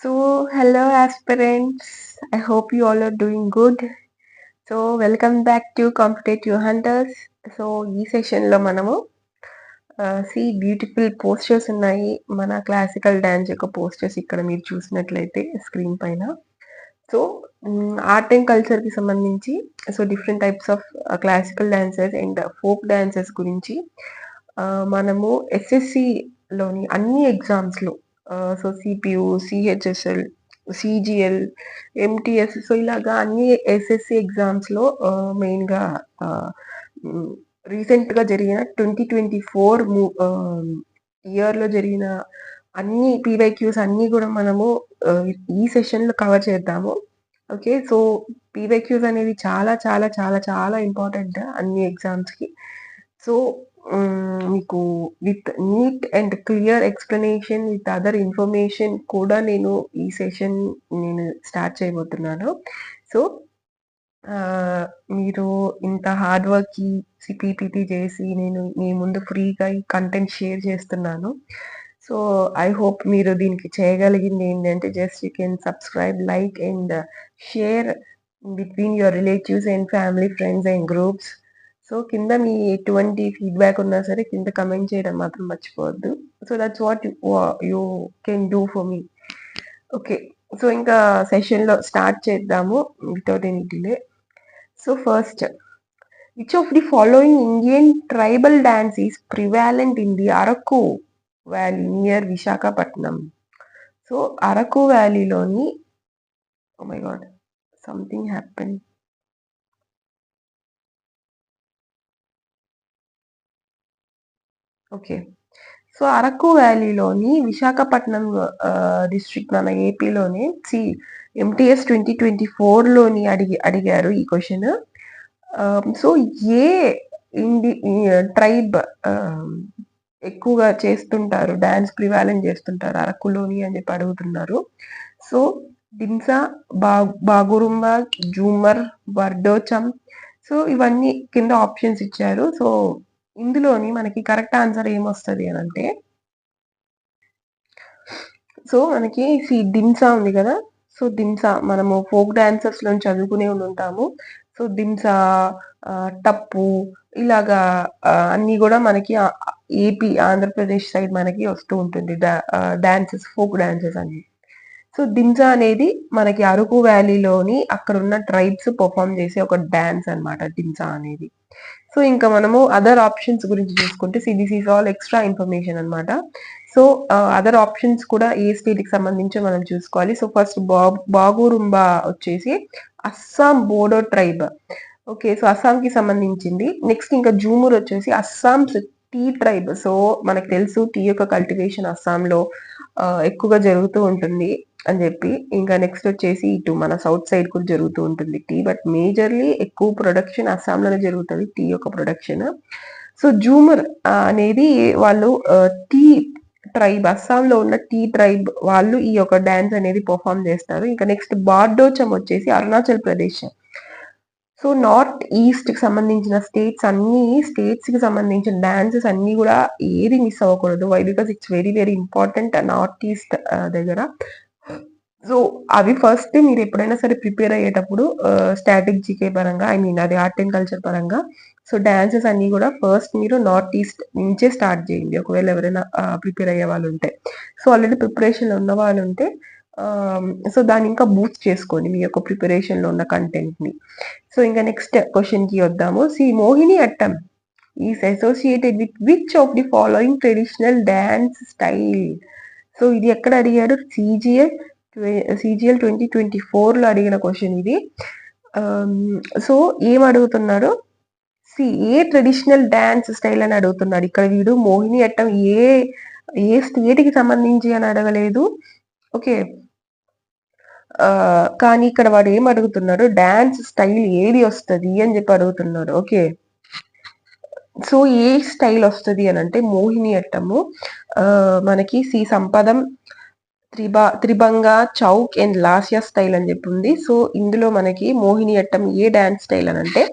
Hello aspirants. I hope you all are doing good. Welcome back to Competitive Hunters. ఈ సెషన్లో మనము beautiful posters ఉన్నాయి. మన classical dance యొక్క పోస్టర్స్ ఇక్కడ మీరు చూసినట్లయితే స్క్రీన్ పైన. సో ఆర్ట్ అండ్ కల్చర్కి సంబంధించి different types of classical dancers and folk dancers గురించి మనము ఎస్ఎస్సిలోని అన్ని ఎగ్జామ్స్లో సిపియు, సిహెచ్ఎస్ఎల్, సిజిఎల్, ఎంటిఎస్ ఇలాగా అన్ని ఎస్ఎస్సి ఎగ్జామ్స్లో మెయిన్గా రీసెంట్గా జరిగిన 2024 ఇయర్లో జరిగిన అన్ని పీవైక్యూస్ అన్నీ కూడా మనము ఈ సెషన్లో కవర్ చేద్దాము. ఓకే, సో పీవైక్యూస్ అనేవి చాలా చాలా చాలా చాలా ఇంపార్టెంట్ అన్ని ఎగ్జామ్స్కి. సో మీకు with neat and clear explanation with other information కూడా నేను ఈ సెషన్ స్టార్ట్ చేయబోతున్నాను. సో మీరు ఇంత హార్డ్ వర్క్ పీపీటీ చేసి నేను మీ ముందు ఫ్రీగా ఈ కంటెంట్ షేర్ చేస్తున్నాను. సో ఐ హోప్ మీరు దీనికి చేయగలిగింది ఏంటంటే just you can subscribe, like and share between your relatives and family, friends and groups. So కింద మీ ఎటువంటి ఫీడ్బ్యాక్ ఉన్నా సరే కింద కమెంట్ చేయడం మాత్రం మర్చిపోవద్దు. So that's what you can do for me. Okay, so ఇంకా సెషన్లో స్టార్ట్ చేద్దాము without any delay. So first, which of the following Indian tribal dance is prevalent in the Araku Valley near Visakhapatnam? So Araku Valley loni, oh my god, something happened. Okay, so Araku వ్యాలీలోని Visakhapatnam district మన ఏపీలోనే MTS 2024లోని అడిగారు ఈ question. So ఏ tribe ఎక్కువగా చేస్తుంటారు, dance ప్రివాలెంట్ చేస్తుంటారు అరకులోని అని చెప్పి అడుగుతున్నారు. సో దింసా, బాగురుంబా, జూమర్, వర్డోచం. సో ఇవన్నీ కింద ఆప్షన్స్ ఇచ్చారు. సో ఇందులోని మనకి కరెక్ట్ ఆన్సర్ ఏమొస్తుంది అని అంటే, సో మనకి దింసా ఉంది కదా. సో దింసా మనము ఫోక్ డాన్సర్స్ లో చదువుకునే ఉంటాము. సో దింసా, టప్పు ఇలాగా అన్ని కూడా మనకి ఏపీ, ఆంధ్రప్రదేశ్ సైడ్ మనకి వస్తూ ఉంటుంది డాన్సెస్, ఫోక్ డాన్సెస్ అన్ని. సో దింసా అనేది మనకి అరకు వ్యాలీలోని అక్కడ ఉన్న ట్రైబ్స్ పర్ఫామ్ చేసే ఒక డాన్స్ అనమాట దింసా అనేది. సో ఇంకా మనము అదర్ ఆప్షన్స్ గురించి చూసుకుంటే this is all extra information అనమాట. సో అదర్ ఆప్షన్స్ కూడా ఏ స్టేట్ కి సంబంధించి మనం చూసుకోవాలి. సో ఫస్ట్ బాగురుంబా వచ్చేసి Assam Bodo tribe. Okay, so అస్సాంకి సంబంధించింది. నెక్స్ట్ ఇంకా జూమూర్ వచ్చేసి అస్సాం టీ ట్రైబ్. సో మనకు తెలుసు టీ యొక్క కల్టివేషన్ అస్సాంలో ఎక్కువగా జరుగుతూ ఉంటుంది అని చెప్పి. ఇంకా నెక్స్ట్ వచ్చేసి ఇటు మన సౌత్ సైడ్ కూడా జరుగుతూ ఉంటుంది టీ, బట్ మేజర్లీ ఎక్కువ ప్రొడక్షన్ అస్సాంలోనే జరుగుతుంది టీ యొక్క ప్రొడక్షన్. సో జూమర్ అనేది వాళ్ళు టీ ట్రైబ్, అస్సాంలో ఉన్న టీ ట్రైబ్ వాళ్ళు ఈ యొక్క డాన్స్ అనేది పర్ఫామ్ చేస్తారు. ఇంకా నెక్స్ట్ బార్డోచం వచ్చేసి Arunachal Pradesh. So north east కి సంబంధించిన స్టేట్స్ కి సంబంధించిన డాన్సెస్ అన్ని కూడా ఏది మిస్ అవ్వకూడదు. Why? Because it's very very important north east దగ్గర. సో అవి ఫస్ట్ మీరు ఎప్పుడైనా సరే ప్రిపేర్ అయ్యేటప్పుడు స్టాటిక్ జీకే పరంగా, ఐ మీన్ అది ఆర్ట్ అండ్ కల్చర్ పరంగా, సో డాన్సెస్ అన్ని కూడా ఫస్ట్ మీరు నార్త్ ఈస్ట్ నుంచే స్టార్ట్ చేయండి ఒకవేళ ఎవరైనా ప్రిపేర్ అయ్యే వాళ్ళు ఉంటే. సో ఆల్రెడీ ప్రిపరేషన్ ఉన్న వాళ్ళు ఉంటే సో దాన్ని ఇంకా బూస్ట్ చేసుకోండి మీ యొక్క ప్రిపరేషన్ లో ఉన్న కంటెంట్ ని. సో ఇంకా నెక్స్ట్ క్వశ్చన్ కి వద్దాము. Mohini Attam is associated with which of the following traditional dance style? So ఇది ఎక్కడ అడిగారు? సిజిఎల్ 2024లో అడిగిన క్వశ్చన్ ఇది. సో ఏం అడుగుతున్నాడు? ఏ ట్రెడిషనల్ డాన్స్ స్టైల్ అని అడుగుతున్నాడు ఇక్కడ వీడు. మోహిని అట్టం ఏ స్టేట్ కి సంబంధించి అని అడగలేదు. ఓకే, కానీ ఇక్కడ వాడు ఏం అడుగుతున్నాడు? డాన్స్ స్టైల్ ఏది వస్తుంది అని చెప్పి అడుగుతున్నాడు. ఓకే, సో ఏ స్టైల్ వస్తుంది అని అంటే మోహిని అట్టము మనకి సంపదం, త్రిభంగ, చౌక్ అండ్ లాస్యా స్టైల్ అని చెప్పి ఉంది. సో ఇందులో మనకి మోహిని అట్టం ఏ డాన్స్ స్టైల్ అని అంటే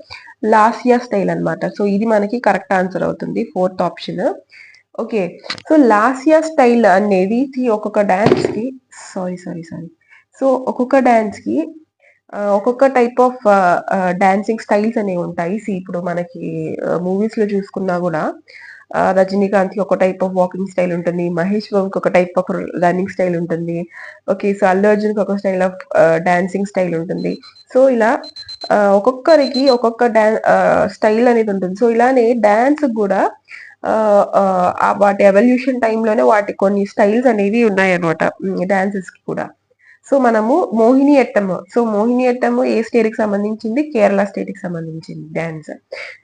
లాస్యా స్టైల్ అనమాట. సో ఇది మనకి కరెక్ట్ ఆన్సర్ అవుతుంది, 4th option. Okay. So Lasya style అనేది ఒక్కొక్క డాన్స్ కి సారీ సారీ సారీ సో ఒక్కొక్క డాన్స్ కి ఒక్కొక్క టైప్ ఆఫ్ డాన్సింగ్ స్టైల్స్ అనేవి ఉంటాయి. ఇప్పుడు మనకి మూవీస్ లో చూసుకున్నా కూడా రజనీకాంత్ కి ఒక టైప్ ఆఫ్ వాకింగ్ స్టైల్ ఉంటుంది. మహేష్ బాబుకి ఒక టైప్ ఆఫ్ రన్నింగ్ స్టైల్ ఉంటుంది. ఓకే. సో అల్లు అర్జున్ కి ఒక స్టైల్ ఆఫ్ డాన్సింగ్ స్టైల్ ఉంటుంది. సో ఇలా ఒక్కొక్కరికి ఒక్కొక్క స్టైల్ అనేది ఉంటుంది. సో ఇలానే డాన్స్ కూడా వాటి ఎవల్యూషన్ టైంలోనే వాటి కొన్ని స్టైల్స్ అనేవి ఉన్నాయన్నమాట డాన్సెస్ కి కూడా. సో మనము మోహిని అట్టం. సో మోహిని అట్టం ఏ స్టేట్ కి సంబంధించింది? కేరళ స్టేట్ కి సంబంధించింది డాన్స్.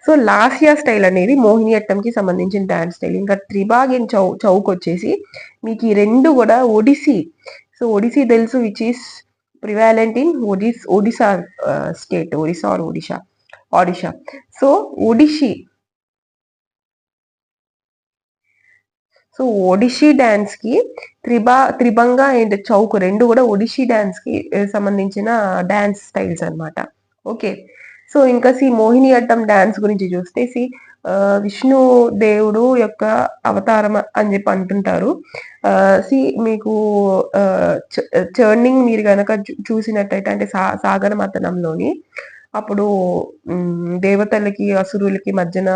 సో లాసియా స్టైల్ అనేది మోహిని అట్టం కి సంబంధించిన డాన్స్ స్టైల్. ఇంకా త్రిబాగిన్ చౌక్ వచ్చేసి మీకు ఈ రెండు కూడా ఒడిస్సీ. సో ఒడిస్సీ తెలుసు, which is prevalent in Odisha state, Odisha or Odisha. So Odissi. So Odissi dance కి త్రిభంగ అండ్ చౌక్ రెండు కూడా ఒడిషీ డాన్స్ కి సంబంధించిన డాన్స్ స్టైల్స్ అన్నమాట. ఓకే. సో ఇంకా మోహిని అట్టం డాన్స్ గురించి చూస్తే విష్ణు దేవుడు యొక్క అవతారం అని చెప్పి అంటుంటారు. మీకు చర్నింగ్ మీరు గనక చూసినట్టయితే అంటే సాగర మతనంలోని అప్పుడు దేవతలకి అసురులకి మధ్యన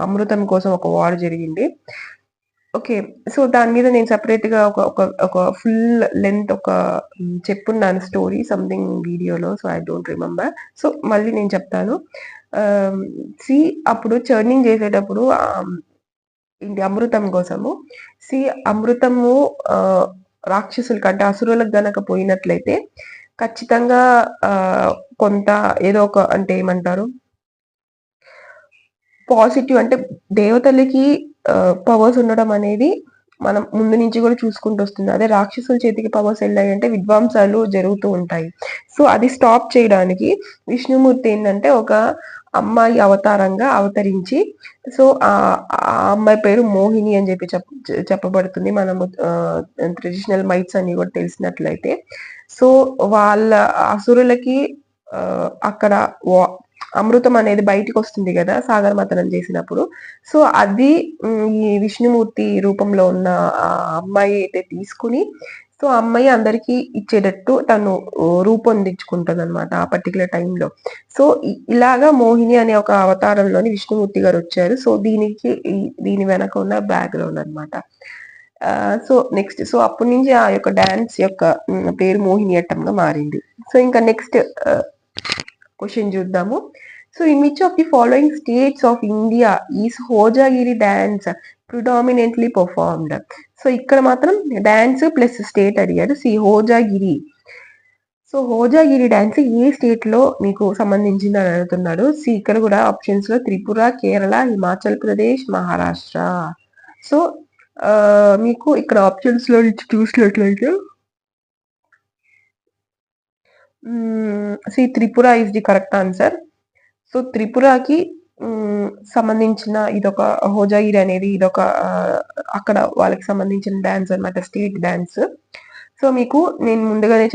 అమృతం కోసం ఒక వార్ జరిగింది. ఓకే. సో దాని మీద నేను సెపరేట్ గా ఒక ఫుల్ లెంత్ చెప్పున్నాను స్టోరీ సంథింగ్ వీడియోలో. So I don't remember. So మళ్ళీ నేను చెప్తాను. అప్పుడు చర్నింగ్ చేసేటప్పుడు ఇంటి అమృతం కోసము అమృతము రాక్షసుల కంటే అసురులకు గనక పోయినట్లయితే ఖచ్చితంగా కొంత ఏదో ఒక అంటే ఏమంటారు పాజిటివ్ అంటే దేవతలకి పవర్స్ ఉండడం అనేది మనం ముందు నుంచి కూడా చూసుకుంటూ వస్తుంది. అదే రాక్షసుల చేతికి పవర్స్ వెళ్ళాయంటే విధ్వంసాలు జరుగుతూ ఉంటాయి. సో అది స్టాప్ చేయడానికి విష్ణుమూర్తి ఏంటంటే ఒక అమ్మాయి అవతారంగా అవతరించి సో ఆ అమ్మాయి పేరు మోహిని అని చెప్పి చెప్పబడుతుంది. మనము ట్రెడిషనల్ మైట్స్ అన్ని కూడా తెలిసినట్లయితే సో వాళ్ళ అసురులకి అక్కడ అమృతం అనేది బయటికి వస్తుంది కదా సాగర మతనం చేసినప్పుడు. సో అది ఈ విష్ణుమూర్తి రూపంలో ఉన్న ఆ అమ్మాయి అయితే తీసుకుని సో అమ్మాయి అందరికి ఇచ్చేటట్టు తను రూపొందించుకుంటుంది అనమాట ఆ పర్టికులర్ టైంలో. సో ఇలాగా మోహిని అనే ఒక అవతారంలోని విష్ణుమూర్తి గారు వచ్చారు. సో దీని వెనక ఉన్న బ్యాక్గ్రౌండ్ అనమాట. సో నెక్స్ట్ అప్పటి నుంచి ఆ యొక్క డాన్స్ యొక్క పేరు మోహిని అట్టంగా మారింది. సో ఇంకా నెక్స్ట్ క్వశ్చన్ చూద్దాము. So in which of the following states of India is Hojagiri dance predominantly performed? So ఇక్కడ మాత్రం డాన్స్ ప్లస్ స్టేట్ అడిగారు. హోజాగిరి. సో హోజాగిరి డాన్స్ ఏ స్టేట్ లో మీకు సంబంధించింది అని అడుగుతున్నాడు. ఇక్కడ కూడా ఆప్షన్స్ లో త్రిపుర, కేరళ, హిమాచల్ ప్రదేశ్, మహారాష్ట్ర. సో మీకు ఇక్కడ ఆప్షన్స్ లో చూసినట్లయితే Tripura is the correct answer. So త్రిపురకి సంబంధించిన ఇదొక హోజాగిరి అనేది ఇదొక అక్కడ వాళ్ళకి సంబంధించిన డాన్స్ అనమాట, స్టేట్ డాన్స్. సో మీకు నేను ముందుగానే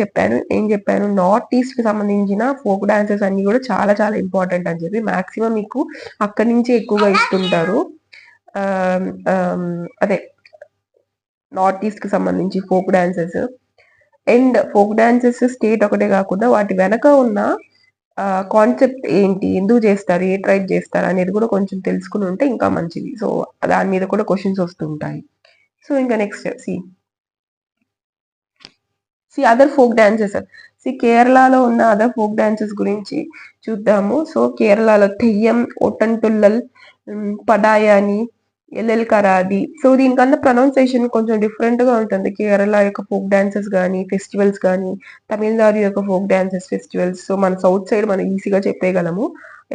ఏం చెప్పాను నార్త్ ఈస్ట్ కి సంబంధించిన ఫోక్ డాన్సెస్ అన్ని కూడా చాలా చాలా ఇంపార్టెంట్ అని చెప్పి మాక్సిమం మీకు అక్కడి నుంచి ఎక్కువగా ఇస్తుంటారు. అదే నార్త్ ఈస్ట్ కి సంబంధించి folk dances and folk dances state ఒకటే కాకుండా వాటి వెనక ఉన్న కాన్సెప్ట్ ఏంటి, ఎందుకు చేస్తారు, ఏ ట్రైబ్ చేస్తారు అనేది కూడా కొంచెం తెలుసుకుని ఉంటే ఇంకా మంచిది. సో దాని మీద కూడా క్వశ్చన్స్ వస్తుంటాయి. సో ఇంకా నెక్స్ట్ అదర్ ఫోక్ డాన్సెస్. కేరళలో ఉన్న అదర్ ఫోక్ డాన్సెస్ గురించి చూద్దాము. సో కేరళలో తెయ్యం, ఒట్టంటుల్లల్, పడాయాని, ఎల్ఎల్ కరాది. సో దీనికన్నా ప్రొనౌన్సియేషన్ కొంచెం డిఫరెంట్ గా ఉంటుంది. కేరళ యొక్క ఫోక్ డాన్సెస్ కానీ ఫెస్టివల్స్ కానీ తమిళనాడు యొక్క ఫోక్ డాన్సెస్ ఫెస్టివల్స్. సో మన సౌత్ సైడ్ మనం ఈజీగా చెప్పేయగలము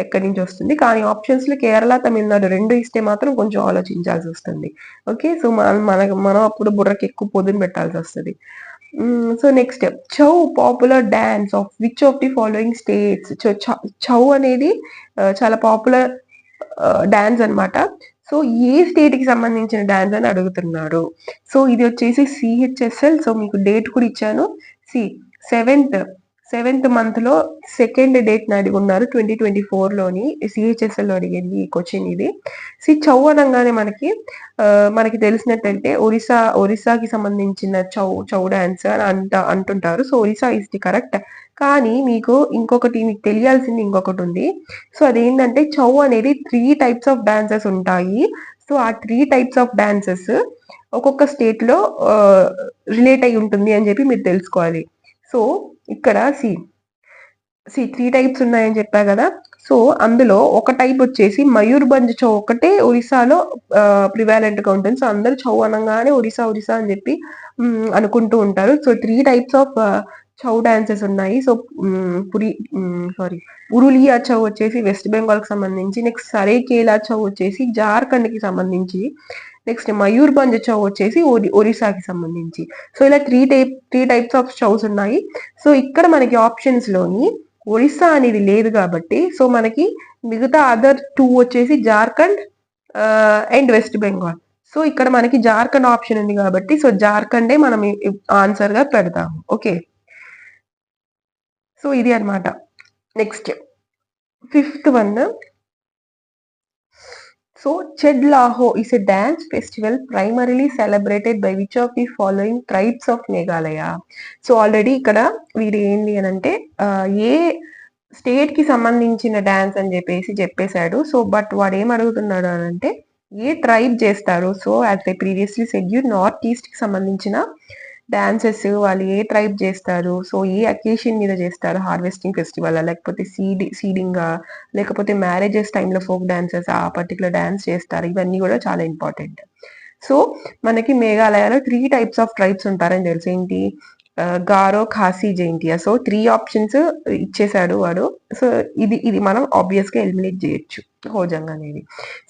ఎక్కడి నుంచి వస్తుంది. కానీ ఆప్షన్స్ లో కేరళ తమిళనాడు రెండు ఇస్తే మాత్రం కొంచెం ఆలోచించాల్సి వస్తుంది. ఓకే. సో మనం అప్పుడు బుర్రకి ఎక్కువ పొదును పెట్టాల్సి వస్తుంది. So next Chhau popular dance of which of the following states? Chhau అనేది చాలా పాపులర్ డాన్స్ అనమాట. సో ఏ స్టేట్ కి సంబంధించిన డాన్స్ అని అడుగుతున్నాడు. సో ఇది వచ్చేసి సిహెచ్ఎస్ఎల్. సో మీకు డేట్ కూడా ఇచ్చాను. 7th మంత్‌లో సెకండ్ డేట్‌ని అడిగున్నారు 2024లోని సీహెచ్ఎస్ఎల్‌లో అడిగింది ఈ క్వెషన్ ఇది. చౌ అనంగానే మనకి తెలిసినట్టయితే ఒరిస్సాకి సంబంధించిన చౌ డాన్స్ అని అంటుంటారు. So, Orissa is the correct. కానీ మీకు తెలియాల్సింది ఇంకొకటుంది. సో, అదేంటంటే చౌ అనేది 3 టైప్స్ ఆఫ్ డాన్సెస్ ఉంటాయి. సో, ఆ 3 టైప్స్ ఆఫ్ డాన్సెస్ ఒక్కొక్క స్టేట్‌లో రిలేట్ అయ్యి ఉంటుంది అని చెప్పి మీరు తెలుసుకోవాలి. సో, ఇక్కడ 3 టైప్స్ ఉన్నాయని చెప్పా గదా! సో, అందులో ఒక టైప్ వచ్చేసి మయూర్‌భంజ్ చౌ ఒక్కటే ఒరిస్సాలో ప్రివాలెంట్‌గా ఉంటుంది. సో, అందరూ చౌ అనంగానే ఒరిస్సా అని చెప్పి అనుకుంటూ ఉంటారు. So, 3 types of Chhau dances ఉన్నాయి. సో, పురులియా చౌ వచ్చేసి వెస్ట్ బెంగాల్‌కి సంబంధించి, నెక్స్ట్ సరైకేలా చౌ వచ్చేసి జార్ఖండ్‌కి సంబంధించి, నెక్స్ట్ మయూర్‌భంజ్ చౌ వచ్చేసి ఒరిస్సాకి సంబంధించి. సో, ఇలా 3 టైప్స్ ఆఫ్ చౌస్ ఉన్నాయి. సో, ఇక్కడ మనకి ఆప్షన్స్‌లోని ఒరిస్సా అనేది లేదు కాబట్టి సో మనకి మిగతా అదర్ 2 వచ్చేసి Jharkhand and west Bengal. So ఇక్కడ మనకి జార్ఖండ్ ఆప్షన్ ఉంది కాబట్టి సో జార్ఖండే మనం ఆన్సర్ గా పెడతాము. ఓకే, సో ఇది అన్నమాట. Next 5th one. So, Chedlaho is a dance festival primarily celebrated by which of the following tribes of Meghalaya? So already ఇక్కడ వీడు ఏంటి అని అంటే ఏ స్టేట్ కి సంబంధించిన డాన్స్ అని చెప్పేశాడు. సో బట్ వాడు ఏం అడుగుతున్నాడు అని అంటే ఏ ట్రైబ్ చేస్తారు. So as I previously said you north east కి సంబంధించిన డాన్సెస్ వాళ్ళు ఏ ట్రైబ్ చేస్తారు, సో ఏ అకేషన్ మీద చేస్తారు, హార్వెస్టింగ్ ఫెస్టివల్ లేకపోతే సీడింగ్ లేకపోతే మ్యారేజెస్ టైంలో ఫోక్ డాన్సెస్ ఆ పర్టికులర్ డాన్స్ చేస్తారు, ఇవన్నీ కూడా చాలా ఇంపార్టెంట్. సో మనకి మేఘాలయలో 3 టైప్స్ ఆఫ్ ట్రైబ్స్ ఉంటారని తెలుసు. ఏంటి? గారో, ఖాసీ, జైంటియా. సో 3 ఆప్షన్స్ ఇచ్చేసాడు వాడు. సో ఇది మనం ఆబ్వియస్ గా ఎలిమినేట్ చేయొచ్చు హోజంగ్ అనేది.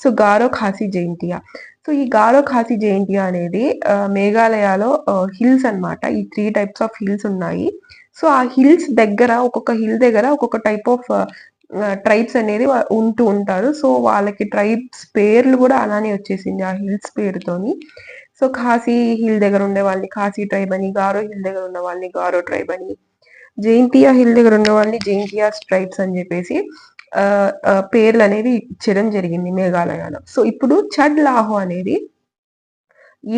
సో గారో, ఖాసీ, జైంటియా. సో ఈ గారో, ఖాసీ, జైంటియా అనేది మేఘాలయలో హిల్స్ అన్నమాట. ఈ 3 టైప్స్ ఆఫ్ హిల్స్ ఉన్నాయి. సో ఆ హిల్స్ దగ్గర ఒక్కొక్క హిల్ దగ్గర ఒక్కొక్క టైప్ ఆఫ్ ట్రైబ్స్ అనేది ఉంటూ ఉంటారు. సో వాళ్ళకి ట్రైబ్స్ పేర్లు కూడా అలానే వచ్చేసింది ఆ హిల్స్ పేరుతోని. సో ఖాసీ హిల్ దగ్గర ఉండే వాళ్ళని ఖాసీ ట్రైబ్ అని, గారో హిల్ దగ్గర ఉన్న వాళ్ళని గారో ట్రైబ్ అని, జైంతియా హిల్ దగ్గర ఉన్న వాళ్ళని జైంతియా ట్రైబ్స్ అని చెప్పేసి పేర్లు అనేవి ఇచ్చడం జరిగింది మేఘాలయలో. సో ఇప్పుడు చడ్ లాహో అనేది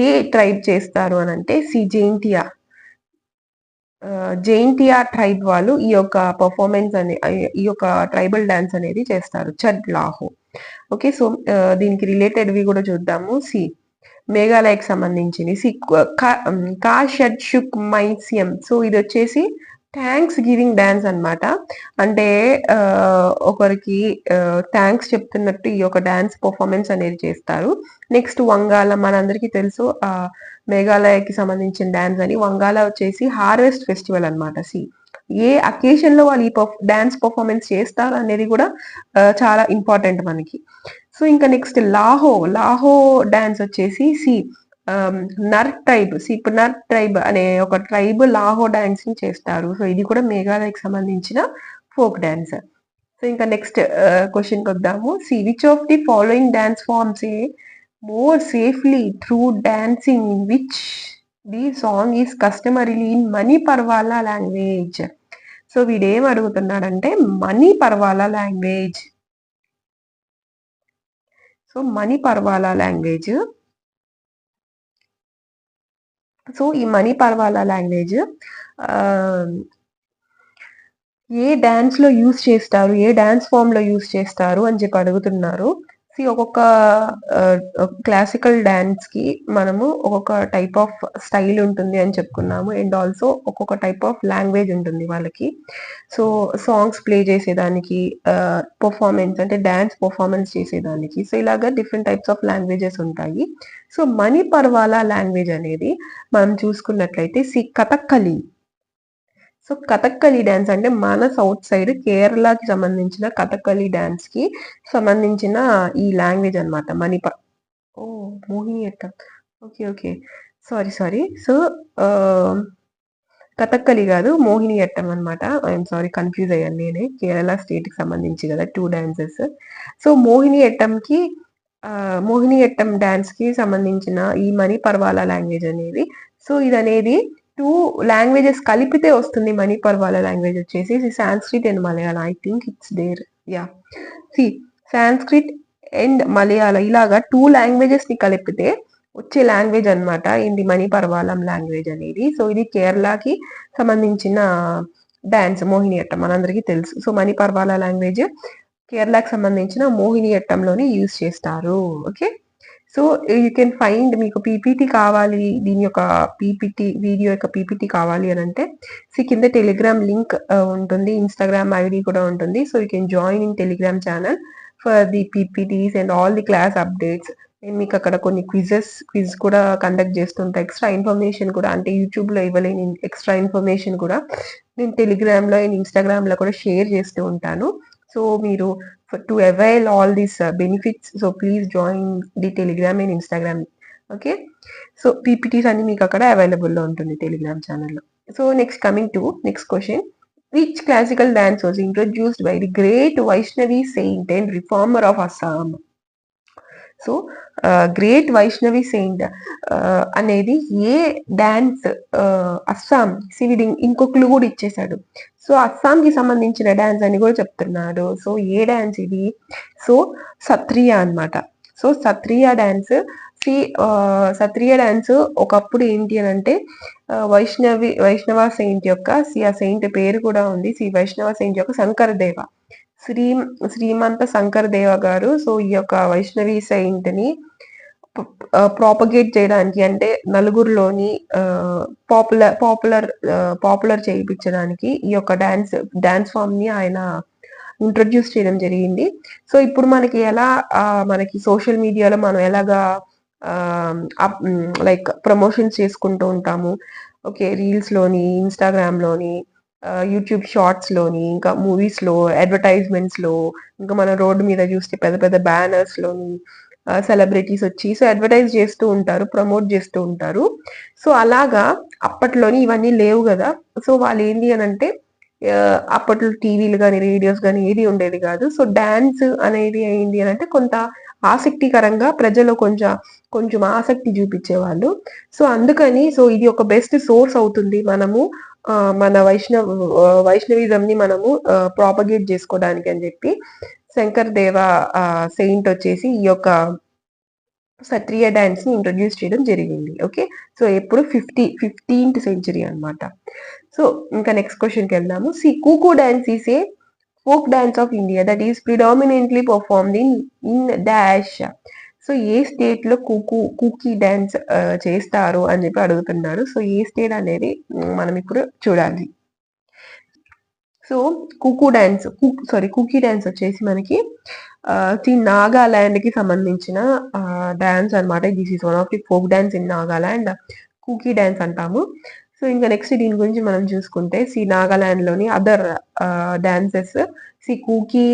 ఏ ట్రైబ్ చేస్తారు అని అంటే జైంటియా ట్రైబ్ వాళ్ళు ఈ యొక్క పర్ఫార్మెన్స్ ఈ యొక్క ట్రైబల్ డాన్స్ అనేది చేస్తారు, చడ్ లాహో. ఓకే, సో దీనికి రిలేటెడ్వి కూడా చూద్దాము. మేఘాలయకి సంబంధించింది కా షడ్ షుక్ మైసియం. సో ఇది వచ్చేసి థ్యాంక్స్ గివింగ్ డాన్స్ అన్నమాట. అంటే ఒకరికి థ్యాంక్స్ చెప్తున్నట్టు ఈ యొక్క డాన్స్ పర్ఫార్మెన్స్ అనేది చేస్తారు. నెక్స్ట్ వంగాల, మనందరికీ తెలుసు మేఘాలయకి సంబంధించిన డాన్స్ అని. వంగాల వచ్చేసి హార్వెస్ట్ ఫెస్టివల్ అనమాట. ఏ అకేషన్ లో వాళ్ళు ఈ డాన్స్ పర్ఫార్మెన్స్ చేస్తారు అనేది కూడా చాలా ఇంపార్టెంట్ మనకి. సో ఇంకా నెక్స్ట్ లాహో డాన్స్ వచ్చేసి నర్ ట్రైబ్. ఇప్పుడు నర్ ట్రైబ్ అనే ఒక ట్రైబ్ లాహో డాన్స్ ని చేస్తారు. సో ఇది కూడా మేఘాలయకి సంబంధించిన ఫోక్ డాన్స్. సో ఇంకా నెక్స్ట్ క్వశ్చన్ కి వద్దాము. Which of the following dance forms a more safely through dancing which the song is customarily in Manipuri language. So వీడేం అడుగుతున్నాడంటే మణి పర్వాలా లాంగ్వేజ్. సో మణి పర్వాలా లాంగ్వేజ్. సో ఈ మణి పర్వాలా లాంగ్వేజ్ ఏ డాన్స్ లో use చేస్తారు, ఏ డాన్స్ ఫామ్ లో యూజ్ చేస్తారు అని చెప్పి అడుగుతున్నారు. ఒక్కొక్క క్లాసికల్ డాన్స్ కి మనము ఒక్కొక్క టైప్ ఆఫ్ స్టైల్ ఉంటుంది అని చెప్పుకున్నాము. అండ్ ఆల్సో ఒక్కొక్క టైప్ ఆఫ్ లాంగ్వేజ్ ఉంటుంది వాళ్ళకి. సో సాంగ్స్ ప్లే చేసేదానికి, పర్ఫార్మెన్స్ అంటే డాన్స్ పర్ఫార్మెన్స్ చేసేదానికి, సో ఇలాగా డిఫరెంట్ టైప్స్ ఆఫ్ లాంగ్వేజెస్ ఉంటాయి. సో మణి పర్వాలా లాంగ్వేజ్ అనేది మనం చూసుకున్నట్లయితే కథక్కలి. సో కథక్కలి డాన్స్ అంటే మన సౌత్ సైడ్ కేరళకి సంబంధించిన కథక్కలి డాన్స్ కి సంబంధించిన ఈ లాంగ్వేజ్ అనమాట Mohiniyattam. Okay, sorry. So Kathakali కాదు, మోహినియట్టం అనమాట. ఐఎమ్ సారీ, కన్ఫ్యూజ్ అయ్యాను నేనే. కేరళ స్టేట్ కి సంబంధించి కదా 2 డాన్సెస్. సో మోహినియట్టం డాన్స్ కి సంబంధించిన ఈ మణి పర్వాలా లాంగ్వేజ్ అనేది, సో ఇది అనేది 2 లాంగ్వేజెస్ కలిపితే వస్తుంది మణిపర్వాల లాంగ్వేజ్ వచ్చేసి Sanskrit and Malayalam. I think it's there. Yah! See Sanskrit and Malayalam ఇలాగా 2 లాంగ్వేజెస్ ని కలిపితే వచ్చే లాంగ్వేజ్ అన్నమాట ఏంటి మణిపర్వాలం లాంగ్వేజ్ అనేది. సో ఇది కేరళకి సంబంధించిన డాన్స్ మోహినియట్టం మనందరికీ తెలుసు. సో మణిపర్వాల లాంగ్వేజ్ కేరళకి సంబంధించిన మోహినియట్టంలోని యూజ్ చేస్తారు. Okay. So you can find మీకు పీపీటీ కావాలి, దీని యొక్క పీపీటీ వీడియో యొక్క పీపీటీ కావాలి అని అంటే కింద టెలిగ్రామ్ లింక్ ఉంటుంది, ఇన్స్టాగ్రామ్ ఐడి కూడా ఉంటుంది. So you can join in Telegram channel for the PPTs and all the class updates. నేను మీకు అక్కడ కొన్ని క్విజ్ కూడా కండక్ట్ చేస్తుంటా. ఎక్స్ట్రా ఇన్ఫర్మేషన్ కూడా అంటే యూట్యూబ్లో ఇవ్వలేని ఎక్స్ట్రా ఇన్ఫర్మేషన్ కూడా నేను టెలిగ్రామ్లో అండ్ ఇన్స్టాగ్రామ్లో కూడా షేర్ చేస్తూ ఉంటాను. సో మీరు to avail all these benefits, so please join the Telegram and Instagram. Okay, so PPTs అన్ని మీకు అక్కడ అవైలబుల్ లో ఉంటుంది టెలిగ్రామ్ ఛానల్లో. So next coming to next question, which classical dance was introduced by the great Vaishnavi saint and reformer of Assam? So great Vaishnavi Saint అనేది ఏ dance Assam CVD ఇంకో clue కూడా ఇచ్చేసాడు. సో అస్సాంకి సంబంధించిన డాన్స్ అని కూడా చెప్తున్నాడు. సో ఏ డాన్స్ ఇది? సో సత్రియా అన్నమాట. So Sattriya dance Sattriya dance ఒకప్పుడు ఏంటి అని అంటే వైష్ణవ సెయింట్ యొక్క ఆ సెయింట్ పేరు కూడా ఉంది, వైష్ణవ సెయింట్ యొక్క శంకర దేవ శ్రీమంత శంకర్ దేవ గారు. సో ఈ యొక్క వైష్ణవి సెయింట్ ని ప్రాపగేట్ చేయడానికి అంటే నలుగురిలోని పాపులర్ చేయించడానికి ఈ యొక్క డాన్స్ ఫామ్ ని ఆయన ఇంట్రడ్యూస్ చేయడం జరిగింది. సో ఇప్పుడు మనకి ఎలా మనకి సోషల్ మీడియాలో మనం ఎలాగా లైక్ ప్రమోషన్స్ చేసుకుంటూ ఉంటాము. ఓకే, రీల్స్ లోని, ఇన్స్టాగ్రామ్ లోని, యూట్యూబ్ షార్ట్స్ లోని, ఇంకా మూవీస్ లో, అడ్వర్టైజ్మెంట్స్ లో, ఇంకా మన రోడ్డు మీద చూస్తే పెద్ద పెద్ద బ్యానర్స్ లోని సెలబ్రిటీస్ వచ్చి సో అడ్వర్టైజ్ చేస్తూ ఉంటారు, ప్రమోట్ చేస్తూ ఉంటారు. సో అలాగా అప్పట్లోని ఇవన్నీ లేవు కదా. సో వాళ్ళు ఏంటి అని అంటే అప్పట్లో టీవీలు కానీ రేడియోస్ కానీ ఏది ఉండేది కాదు. సో డాన్స్ అనేది ఏంటి అని అంటే కొంత ఆసక్తికరంగా ప్రజలు కొంచెం ఆసక్తి చూపించేవాళ్ళు. సో అందుకని సో ఇది ఒక బెస్ట్ సోర్స్ అవుతుంది మనము మన వైష్ణవిజం ని మనము ప్రాపగేట్ చేసుకోవడానికి అని చెప్పి శంకర్ దేవ సెయింట్ వచ్చేసి ఈ యొక్క సత్రియ డాన్స్ ని ఇంట్రొడ్యూస్ చేయడం జరిగింది. ఓకే, సో ఎప్పుడు 15th సెంచరీ అనమాట. సో ఇంకా నెక్స్ట్ క్వశ్చన్కి వెళ్దాము. Kuki dance is a folk dance of India that is predominantly performed in dash. So ఏ స్టేట్ లో కూకీ డాన్స్ చేస్తారు అని చెప్పి అడుగుతున్నారు. సో ఏ స్టేట్ అనేది మనం ఇప్పుడు చూడాలి. సో కూకీ డాన్స్ వచ్చేసి మనకి నాగాలాండ్ కి సంబంధించిన డాన్స్ అనమాట. This is one of the folk dance in Nagaland, Kuki dance అంటాము. సో ఇంకా నెక్స్ట్ దీని గురించి మనం చూసుకుంటే నాగాలాండ్ లోని other dances Kuki,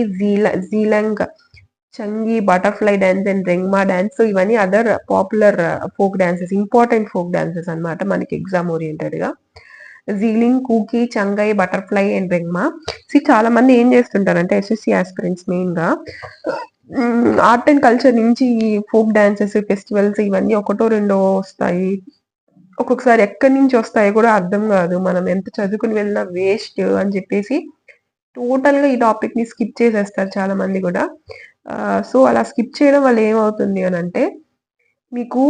Zeliang, Changai, butterfly dance and Rengma dance. So ఇవన్నీ other popular folk dances, important folk dances అనమాట మనకి ఎగ్జామ్ ఓరియంటెడ్ గా. Zeliang, Kuki, Changai, butterfly and Rengma. చాలా మంది ఏం చేస్తుంటారంటే ఎస్ఎస్సి ఆస్పిరెంట్స్ మెయిన్ గా ఆర్ట్ అండ్ కల్చర్ నుంచి ఫోక్ డాన్సెస్, ఫెస్టివల్స్ ఇవన్నీ ఒకటో రెండో వస్తాయి. ఒక్కొక్కసారి ఎక్కడి నుంచి వస్తాయో కూడా అర్థం కాదు, మనం ఎంత చదువుకుని వెళ్ళినా వేస్ట్ అని చెప్పేసి టోటల్ గా ఈ టాపిక్ ని స్కిప్ చేసేస్తారు చాలా మంది కూడా. సో అలా స్కిప్ చేయడం వల్ల ఏమవుతుంది అని అంటే మీకు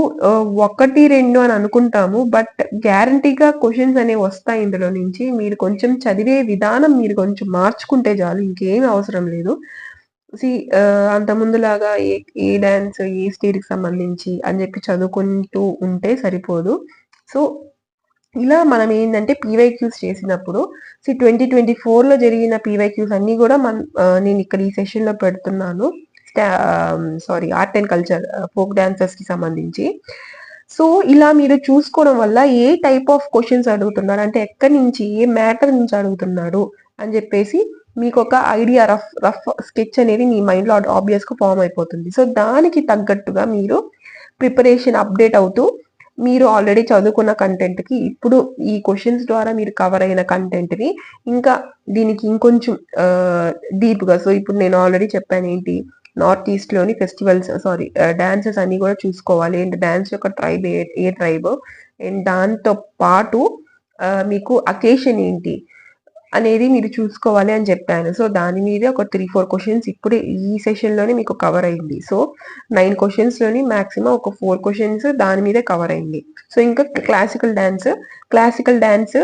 1, 2 అని అనుకుంటాము, బట్ గ్యారంటీగా క్వశ్చన్స్ అనేవి వస్తాయి ఇందులో నుంచి. మీరు కొంచెం చదివే విధానం మీరు కొంచెం మార్చుకుంటే చాలు, ఇంకేం అవసరం లేదు. అంత ముందులాగా ఏ డాన్స్ ఏ స్టేట్ కి సంబంధించి అని చెప్పి చదువుకుంటూ ఉంటే సరిపోదు. సో ఇలా మనం ఏంటంటే పీవైక్యూస్ చేసినప్పుడు 2024 లో జరిగిన పీవైక్యూస్ అన్ని కూడా నేను ఇక్కడ ఈ సెషన్ లో పెడుతున్నాను. Art and culture folk dancers కి సంబంధించి. సో ఇలా మీరు చూసుకోవడం వల్ల ఏ టైప్ ఆఫ్ క్వశ్చన్స్ అడుగుతున్నారు అంటే ఎక్కడి నుంచి ఏ మ్యాటర్ నుంచి అడుగుతున్నాడు అని చెప్పేసి మీకు ఒక ఐడియా, రఫ్ స్కెచ్ అనేది మీ మైండ్ లో ఆబ్వియస్ గా ఫామ్ అయిపోతుంది. సో దానికి తగ్గట్టుగా మీరు ప్రిపరేషన్ అప్డేట్ అవుతూ మీరు ఆల్రెడీ చదువుకున్న కంటెంట్ కి ఇప్పుడు ఈ క్వశ్చన్స్ ద్వారా మీరు కవర్ అయిన కంటెంట్ ని ఇంకా దీనికి ఇంకొంచెం డీప్ గా. సో ఇప్పుడు నేను ఆల్రెడీ చెప్పాను ఏంటి, నార్త్ ఈస్ట్ లోని ఫెస్టివల్స్ డాన్సెస్ అన్ని కూడా చూసుకోవాలి అండ్ డాన్స్ యొక్క ట్రైబ్ ఏ ట్రైబ్ అండ్ దాంతో పాటు మీకు అకేషన్ ఏంటి అనేది మీరు చూసుకోవాలి అని చెప్పాను. సో దాని మీద ఒక 3-4 క్వశ్చన్స్ ఇప్పుడే ఈ సెషన్‌లోనే మీకు కవర్ అయింది. సో 9 క్వశ్చన్స్‌లోని మాక్సిమం ఒక 4 క్వశ్చన్స్ దాని మీదే కవర్ అయింది. సో ఇంకా క్లాసికల్ డాన్స్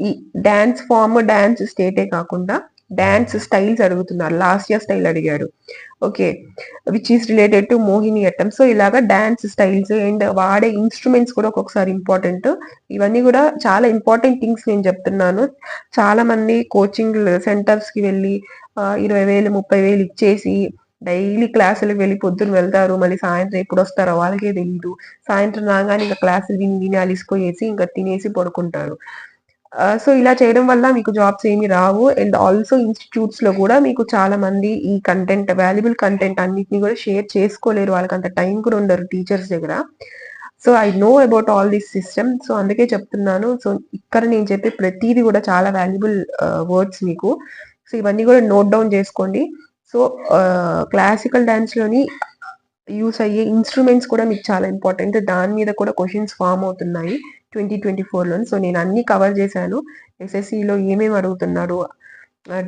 ఈ డాన్స్ ఫార్మ్, డాన్స్ స్టేటే కాకుండా డాన్స్ స్టైల్స్ అడుగుతున్నారు. లాస్య స్టైల్ అడిగాడు. Okay. Which is related to Mohini Attam. So ఇలాగా డాన్స్ స్టైల్స్ అండ్ వాడే ఇన్స్ట్రుమెంట్స్ కూడా ఒక్కొక్కసారి ఇంపార్టెంట్. ఇవన్నీ కూడా చాలా ఇంపార్టెంట్ థింగ్స్ నేను చెప్తున్నాను. చాలా మంది కోచింగ్ సెంటర్స్ కి వెళ్ళి 20,000 30,000 ఇచ్చేసి డైలీ క్లాసులకు వెళ్ళి పొద్దున వెళ్తారు. మళ్ళీ సాయంత్రం ఎప్పుడు వస్తారో వాళ్ళకే తెలియదు. సాయంత్రం రాగానే ఇంకా క్లాసులు విని విని అలిసిపోయేసి ఇంకా తినేసి పడుకుంటారు. సో ఇలా చేయడం వల్ల మీకు జాబ్స్ ఏమి రావు. అండ్ ఆల్సో ఇన్స్టిట్యూట్స్ లో కూడా మీకు చాలా మంది ఈ కంటెంట్, వాల్యుబుల్ కంటెంట్ అన్నిటిని కూడా షేర్ చేసుకోలేరు. వాళ్ళకి అంత టైం కూడా ఉండరు టీచర్స్ దగ్గర. So I know about all this system. So అందుకే చెప్తున్నాను. సో ఇక్కడ నేను చెప్పే ప్రతిదీ కూడా చాలా వాల్యుబుల్ వర్డ్స్ మీకు. సో ఇవన్నీ కూడా నోట్ డౌన్ చేసుకోండి. సో క్లాసికల్ డాన్స్ లోని యూస్ అయ్యే ఇన్స్ట్రుమెంట్స్ కూడా మీకు చాలా ఇంపార్టెంట్. దాని మీద కూడా క్వశ్చన్స్ ఫామ్ అవుతున్నాయి 2024లో. సో నేను అన్ని కవర్ చేశాను. ఎస్ఎస్సిలో ఏమేమి అడుగుతున్నారు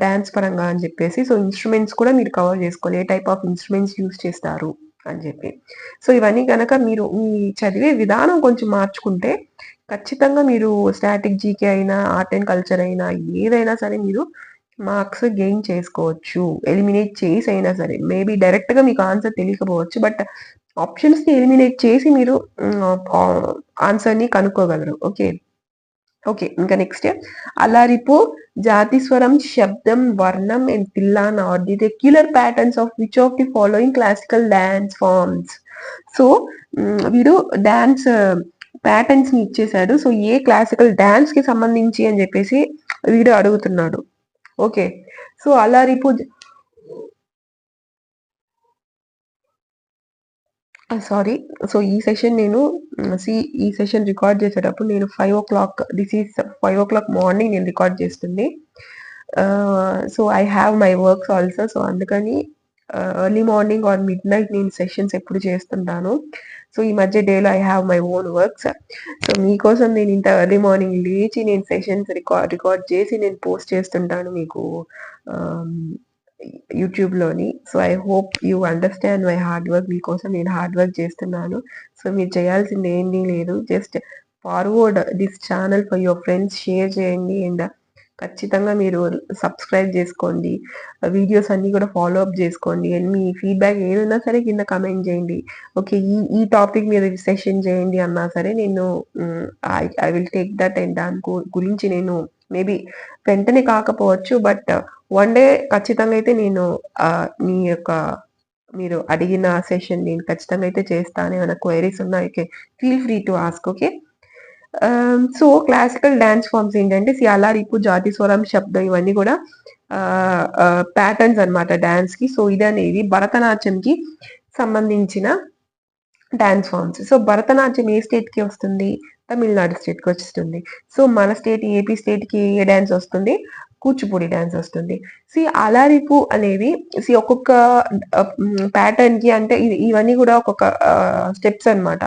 డాన్స్ పరంగా అని చెప్పేసి. సో ఇన్స్ట్రుమెంట్స్ కూడా మీరు కవర్ చేసుకోవాలి. ఏ టైప్ ఆఫ్ ఇన్స్ట్రుమెంట్స్ యూస్ చేస్తారు అని చెప్పి. సో ఇవన్నీ కనుక మీరు మీ చదివే విధానం కొంచెం మార్చుకుంటే ఖచ్చితంగా మీరు స్టాటిక్ జీకే అయినా, ఆర్ట్ అండ్ కల్చర్ అయినా, ఏదైనా సరే మీరు మార్క్స్ గెయిన్ చేసుకోవచ్చు. ఎలిమినేట్ చేసి అయినా సరే. మేబీ డైరెక్ట్ గా మీకు ఆన్సర్ తెలియకపోవచ్చు. బట్ ఆప్షన్స్ ని ఎలిమినేట్ చేసి మీరు ఆన్సర్ ని కనుక్కోగలరు. ఓకే. ఓకే. ఇంకా next Alarippu Jatiswaram, Shabdam, Varnam and Tillana are the regular patterns of which of the following classical dance forms. So వీడు డాన్స్ ప్యాటర్న్స్ ని ఇచ్చేసాడు. సో ఏ క్లాసికల్ డాన్స్ కి సంబంధించి అని చెప్పేసి వీడు అడుగుతున్నాడు. Okay. So Alarippu sorry. So ఈ సెషన్ నేను ఈ సెషన్ రికార్డ్ చేసేటప్పుడు నేను 5:00 దిస్ ఈస్ 5:00 మార్నింగ్ నేను రికార్డ్ చేస్తుంది. So I have my works also. So అందుకని early morning or midnight నేను సెషన్స్ ఎప్పుడు చేస్తుంటాను. సో ఈ మధ్య డేలో I have my own works. So మీకోసం నేను ఇంత ఎర్లీ మార్నింగ్ లేచి నేను సెషన్స్ రికార్డ్ చేసి నేను పోస్ట్ చేస్తుంటాను మీకు యూట్యూబ్లోని. So I hope you understand my hard work. మీకోసం నేను హార్డ్ వర్క్ చేస్తున్నాను. సో మీరు చేయాల్సింది ఏంటి లేదు, just forward this channel for your friends, share చేయండి అండ్ ఖచ్చితంగా మీరు సబ్స్క్రైబ్ చేసుకోండి. వీడియోస్ అన్ని కూడా ఫాలో అప్ చేసుకోండి. అండ్ మీ ఫీడ్బ్యాక్ ఏదైనా సరే కింద కమెంట్ చేయండి. ఓకే, ఈ టాపిక్ మీద సెషన్ చేయండి అన్నా సరే నేను I will take that. And దాని గురించి నేను మేబీ వెంటనే కాకపోవచ్చు, బట్ వన్ డే ఖచ్చితంగా అయితే నేను మీ యొక్క మీరు అడిగిన సెషన్ నేను ఖచ్చితంగా అయితే చేస్తాను. ఏమైనా క్వైరీస్ ఉన్నా feel free to ask. Okay. So classical dance forms ఏంటంటే అల్లారిపు, జాతి స్వరం, శబ్దం ఇవన్నీ కూడా ప్యాటర్న్స్ అనమాట డాన్స్ కి. సో ఇది అనేది భరతనాట్యంకి సంబంధించిన డాన్స్ ఫార్మ్స్. సో భరతనాట్యం ఏ స్టేట్ కి వస్తుంది? తమిళనాడు స్టేట్ కి వస్తుంది. సో మన స్టేట్ ఏపీ స్టేట్ కి ఏ డాన్స్ వస్తుంది? కూచిపూడి డాన్స్ వస్తుంది. అల్లారిపు అనేవి ఒక్కొక్క ప్యాటర్న్ కి అంటే ఇవన్నీ కూడా ఒక్కొక్క స్టెప్స్ అన్నమాట.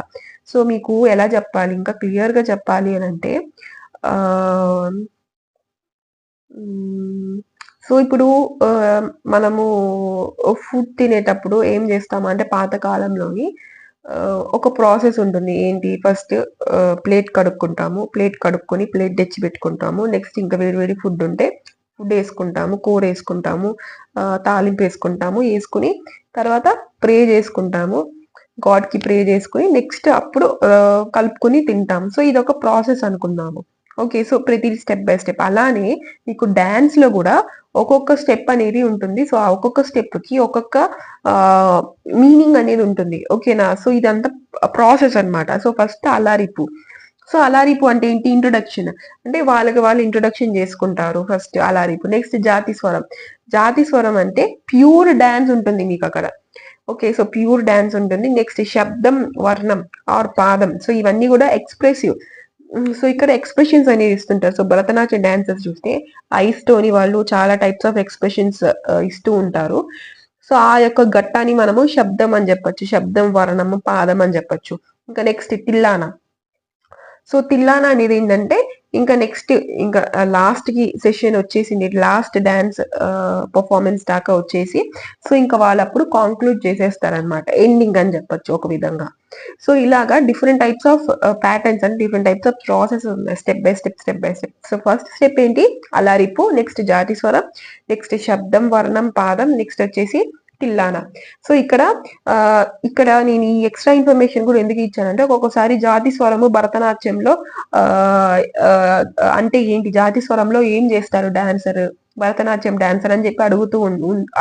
సో మీకు ఎలా చెప్పాలి, ఇంకా క్లియర్ గా చెప్పాలి అని అంటే సో ఇప్పుడు మనము ఫుడ్ తినేటప్పుడు ఏం చేస్తామంటే పాత కాలంలోని ఒక ప్రాసెస్ ఉంటుంది. ఏంటి, ఫస్ట్ ప్లేట్ కడుక్కుంటాము. ప్లేట్ కడుక్కొని ప్లేట్ తెచ్చి పెట్టుకుంటాము. నెక్స్ట్ ఇంకా వేడి ఫుడ్ ఉంటే ఫుడ్ వేసుకుంటాము, కూర వేసుకుంటాము, తాలింపు వేసుకుంటాము. వేసుకుని తర్వాత ప్రే చేసుకుంటాము, గాడ్ కి ప్రే చేసుకుని నెక్స్ట్ అప్పుడు కలుపుకొని తింటాము. సో ఇది ఒక ప్రాసెస్ అనుకుందాము. ఓకే. సో ప్రతి స్టెప్ బై స్టెప్. అలానే మీకు డాన్స్ లో కూడా ఒక్కొక్క స్టెప్ అనేది ఉంటుంది. సో ఆ ఒక్కొక్క స్టెప్ కి ఒక్కొక్క మీనింగ్ అనేది ఉంటుంది. ఓకేనా. సో ఇదంతా ప్రాసెస్ అన్నమాట. So first Alarippu. So Alarippu అంటే ఏంటి? ఇంట్రొడక్షన్. అంటే వాళ్ళకి వాళ్ళు ఇంట్రొడక్షన్ చేసుకుంటారు ఫస్ట్ అల్లారిపు. నెక్స్ట్ జాతి స్వరం. జాతి స్వరం అంటే ప్యూర్ డాన్స్ ఉంటుంది మీకు అక్కడ. ఓకే. సో ప్యూర్ డాన్స్ ఉంటుంది. నెక్స్ట్ శబ్దం, వర్ణం ఆర్ పాదం. సో ఇవన్నీ కూడా ఎక్స్ప్రెసివ్. సో ఇక్కడ ఎక్స్ప్రెషన్స్ అనేది ఇస్తుంటారు. సో భరతనాట్యం డాన్సర్స్ చూస్తే ఐస్ తోని వాళ్ళు చాలా టైప్స్ ఆఫ్ ఎక్స్ప్రెషన్స్ ఇస్తూ ఉంటారు. సో ఆ యొక్క ఘట్టాన్ని మనము శబ్దం అని చెప్పొచ్చు. శబ్దం, వర్ణము, పాదం అని చెప్పొచ్చు. ఇంకా నెక్స్ట్ తిల్లానా. సో తిల్లానా అనేది ఏంటంటే ఇంకా నెక్స్ట్ ఇంకా లాస్ట్ కి సెషన్ వచ్చేసింది, లాస్ట్ డాన్స్ పర్ఫార్మెన్స్ దాకా వచ్చేసి, సో ఇంకా వాళ్ళు అప్పుడు కాంక్లూడ్ చేసేస్తారనమాట, ఎండింగ్ అని చెప్పొచ్చు ఒక విధంగా. సో ఇలాగా different types of patterns and different types of process ఉన్నాయి, step by step step by step. So first step ఏంటి, అలారిపు, నెక్స్ట్ జాతి స్వరం, నెక్స్ట్ శబ్దం వర్ణం పాదం, నెక్స్ట్ వచ్చేసి తిల్లానా. సో ఇక్కడ నేను ఈ ఎక్స్ట్రా ఇన్ఫర్మేషన్ కూడా ఎందుకు ఇచ్చానంటే, ఒక్కొక్కసారి జాతి స్వరము భరతనాట్యంలో ఆ అంటే ఏంటి, జాతి స్వరంలో ఏం చేస్తారు డాన్సర్, భరతనాట్యం డాన్సర్ అని చెప్పి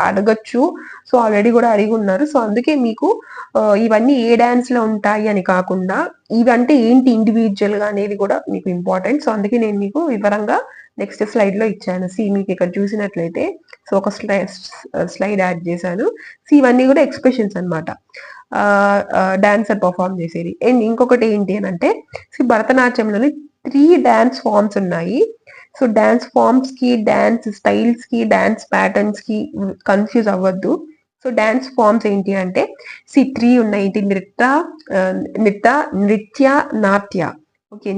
అడగచ్చు. సో ఆల్రెడీ కూడా అడిగి ఉన్నారు. సో అందుకే మీకు ఇవన్నీ ఏ డాన్స్ లో ఉంటాయి అని కాకుండా, ఇవంటే ఏంటి ఇండివిజువల్ గా అనేది కూడా మీకు ఇంపార్టెంట్. సో అందుకే నేను మీకు వివరంగా నెక్స్ట్ స్లైడ్ లో ఇచ్చాను. మీకు ఇక్కడ చూసినట్లయితే, సో ఒక స్లైడ్ యాడ్ చేశాను. ఇవన్నీ కూడా ఎక్స్ప్రెషన్స్ అనమాట, డాన్సర్ పర్ఫామ్ చేసేది. అండ్ ఇంకొకటి ఏంటి అని అంటే, భరతనాట్యంలోని 3 డాన్స్ ఫామ్స్ ఉన్నాయి. సో డాన్స్ ఫామ్స్ కి, డాన్స్ స్టైల్స్ కి, డాన్స్ ప్యాటర్న్స్ కి కన్ఫ్యూజ్ అవ్వద్దు. సో డాన్స్ ఫామ్స్ ఏంటి అంటే 3 ఉన్నాయి. నృత్య, నాట్య. ఓకే,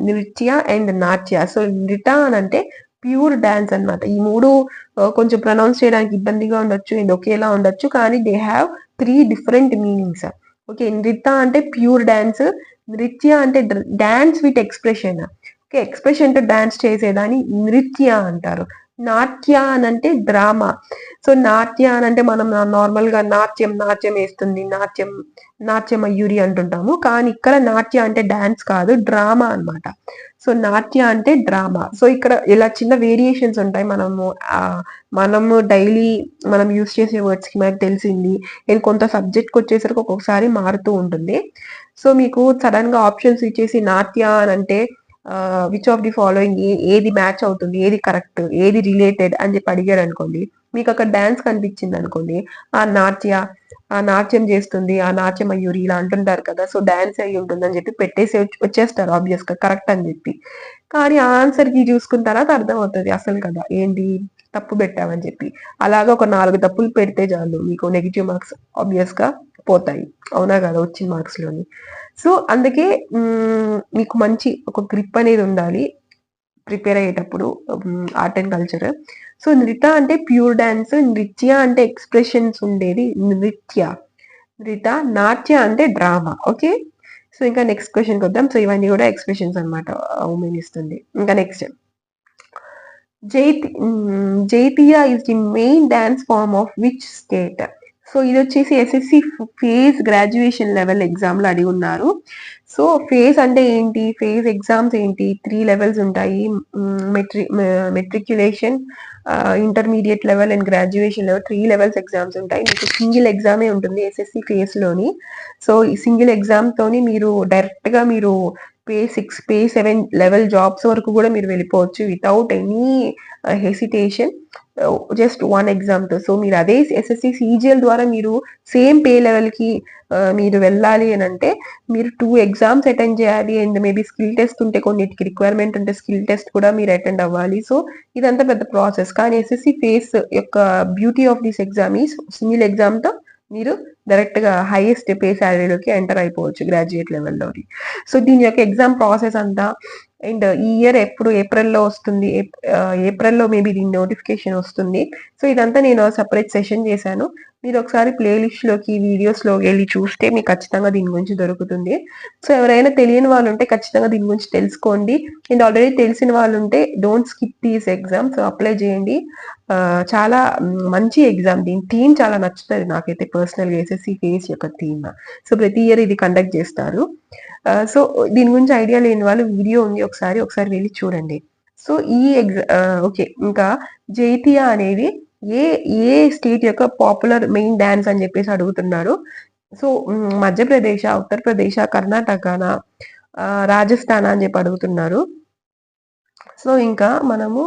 నృత్య అండ్ నాట్య. సో నృత్య అని అంటే ప్యూర్ డాన్స్ అనమాట. ఈ మూడు కొంచెం ప్రొనౌన్స్ చేయడానికి ఇబ్బందిగా ఉండొచ్చు అండ్ ఒకేలా ఉండొచ్చు, కానీ they have 3 different meanings. Okay, నృత్య అంటే ప్యూర్ డాన్స్, నృత్య అంటే dance with expression. Okay, expression తో డాన్స్ చేసేదాన్ని నృత్య అంటారు. నాట్య అని అంటే డ్రామా. సో నాట్య అని అంటే మనం నార్మల్ గా నాట్యం వేస్తుంది, నాట్యమయూరి అంటుంటాము, కానీ ఇక్కడ నాట్య అంటే డాన్స్ కాదు, డ్రామా అన్నమాట. సో నాట్య అంటే డ్రామా. సో ఇక్కడ ఇలా చిన్న వేరియేషన్స్ ఉంటాయి. మనము డైలీ మనం యూస్ చేసే వర్డ్స్ కి మనకు తెలిసింది, నేను కొంత సబ్జెక్ట్కి వచ్చేసరికి ఒక్కొక్కసారి మారుతూ ఉంటుంది. సో మీకు సడన్ గా ఆప్షన్స్ ఇచ్చేసి నాట్య అని అంటే విచ్ ఆఫ్ ది ఫాలోయింగ్, ఏది మ్యాచ్ అవుతుంది, ఏది కరెక్ట్, ఏది రిలేటెడ్ అని చెప్పి అడిగాడు అనుకోండి, మీకు అక్కడ డాన్స్ కనిపించింది అనుకోండి, ఆ నాట్యం చేస్తుంది, ఆ నాట్యం అయ్యూరి ఇలా అంటుంటారు కదా, సో డాన్స్ అయ్యి ఉంటుంది అని చెప్పి పెట్టేసి వచ్చేస్తారు ఆబ్వియస్ గా కరెక్ట్ అని చెప్పి. కానీ ఆన్సర్ కి చూసుకున్న తర్వాత అర్థమవుతుంది అసలు కదా ఏంటి, తప్పు పెట్టామని చెప్పి. అలాగా ఒక 4 తప్పులు పెడితే చాలు, మీకు నెగిటివ్ మార్క్స్ ఆబ్వియస్ గా పోతాయి. అవునా కదా, వచ్చిన మార్క్స్ లోని. సో అందుకే మీకు మంచి ఒక గ్రిప్ అనేది ఉండాలి ప్రిపేర్ అయ్యేటప్పుడు ఆర్ట్ అండ్ కల్చర్. సో నృత్య అంటే ప్యూర్ డాన్స్, నృత్య అంటే ఎక్స్ప్రెషన్స్ ఉండేది నాట్య అంటే డ్రామా. ఓకే, సో ఇంకా నెక్స్ట్ క్వశ్చన్కి వద్దాం. సో ఇవన్నీ కూడా ఎక్స్ప్రెషన్స్ అనమాట ఉమెన్ ఇస్తుంది. ఇంకా next, Jaintia is the main dance form of which state. So ఇది వచ్చేసి SSC phase graduation level exam లో అడిగి ఉన్నారు. సో ఫేజ్ అంటే ఏంటి, ఫేజ్ ఎగ్జామ్స్ ఏంటి, 3 లెవెల్స్ ఉంటాయి, matriculation, intermediate level and graduation level, 3 levels exams ఉంటాయి. మీకు సింగిల్ ఎగ్జామే ఉంటుంది ఎస్ఎస్సి ఫేజ్ లోని. సో ఈ సింగిల్ ఎగ్జామ్ తోని మీరు డైరెక్ట్ గా మీరు Pay 6, Pay 7 లెవెల్ జాబ్స్ వరకు కూడా మీరు వెళ్ళిపోవచ్చు without any hesitation, just 1 exam తో. సో మీరు అదే ఎస్ఎస్సి సిజిఎల్ ద్వారా మీరు సేమ్ పే లెవెల్ కి మీరు వెళ్ళాలి అని అంటే మీరు 2 ఎగ్జామ్స్ అటెండ్ చేయాలి. అండ్ మేబీ స్కిల్ టెస్ట్ ఉంటే, కొన్నిటికి రిక్వైర్మెంట్ ఉంటే స్కిల్ టెస్ట్ కూడా మీరు అటెండ్ అవ్వాలి. సో ఇదంతా పెద్ద ప్రాసెస్. కానీ ఎస్ఎస్సి ఫేస్ యొక్క బ్యూటీ ఆఫ్ దిస్ ఎగ్జామ్ ఈ సింగిల్ ఎగ్జామ్ తో మీరు డైరెక్ట్ గా హైయెస్ట్ పే శాలరీలోకి ఎంటర్ అయిపోవచ్చు గ్రాడ్యుయేట్ లెవెల్లోని. సో దీని యొక్క ఎగ్జామ్ ప్రాసెస్ అంతా, అండ్ ఈ ఇయర్ ఎప్పుడు ఏప్రిల్లో వస్తుంది, ఏప్రిల్లో మేబీ దీని నోటిఫికేషన్ వస్తుంది. సో ఇదంతా నేను సపరేట్ సెషన్ చేశాను. మీరు ఒకసారి ప్లేలిస్ట్ లోకి, వీడియోస్ లోకి వెళ్ళి చూస్తే మీకు ఖచ్చితంగా దీని గురించి దొరుకుతుంది. సో ఎవరైనా తెలియని వాళ్ళు ఉంటే ఖచ్చితంగా దీని గురించి తెలుసుకోండి. అండ్ ఆల్రెడీ తెలిసిన వాళ్ళు ఉంటే don't skip these exam. So apply చేయండి. చాలా మంచి ఎగ్జామ్. దీని థీమ్ చాలా నచ్చుతుంది నాకైతే పర్సనల్గా, ఎస్ఎస్సి ఫేస్ యొక్క థీమ్. సో ప్రతి ఇయర్ ఇది కండక్ట్ చేస్తారు. సో దీని గురించి ఐడియా లేని వాళ్ళు వీడియో ఉంది, ఒకసారి వెళ్ళి చూడండి. సో ఈ ఓకే, ఇంకా జైతియా అనేది ఏ స్టేట్ యొక్క పాపులర్ మెయిన్ డాన్స్ అని చెప్పేసి అడుగుతున్నారు. సో మధ్యప్రదేశ్, ఉత్తరప్రదేశ్, కర్ణాటకనా, రాజస్థాన్ అని చెప్పి అడుగుతున్నారు. సో ఇంకా మనము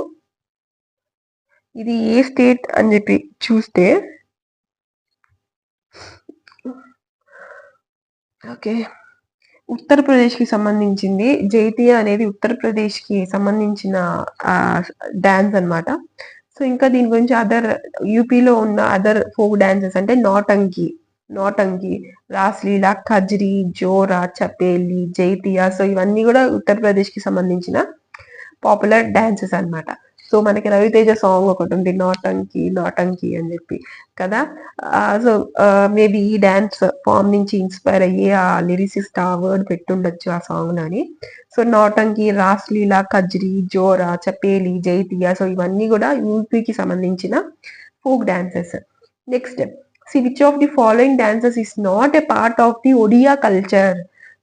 ఇది ఏ స్టేట్ అని చెప్పి చూస్తే, ఓకే, ఉత్తరప్రదేశ్ కి సంబంధించింది. జైతియా అనేది ఉత్తరప్రదేశ్ కి సంబంధించిన డాన్స్ అన్నమాట. సో ఇంకా దీని గురించి యూపీలో ఉన్న అదర్ ఫోక్ డాన్సెస్ అంటే నోటంకి, రాస్లీలా, ఖజ్రీ, జోరా, చపేలి, జైతియా. సో ఇవన్నీ కూడా ఉత్తరప్రదేశ్ కి సంబంధించిన పాపులర్ డాన్సెస్ అన్నమాట. సో మనకి రవితేజ సాంగ్ ఒకటి ఉంది, నాటంకి నాటంకి అని చెప్పి కదా. సో మేబీ ఈ డాన్స్ ఫామ్ నుంచి ఇన్స్పైర్ అయ్యి ఆ లిరిసిస్ట్ ఆ వర్డ్ పెట్టుండొచ్చు ఆ సాంగ్ లోని. సో నాటంకి, రాస్లీలా, కజ్రీ, జోరా, చపేలి, జైతియా, సో ఇవన్నీ కూడా యూపీకి సంబంధించిన folk dances. Next, C which of the following dances is not a part of the Odia culture.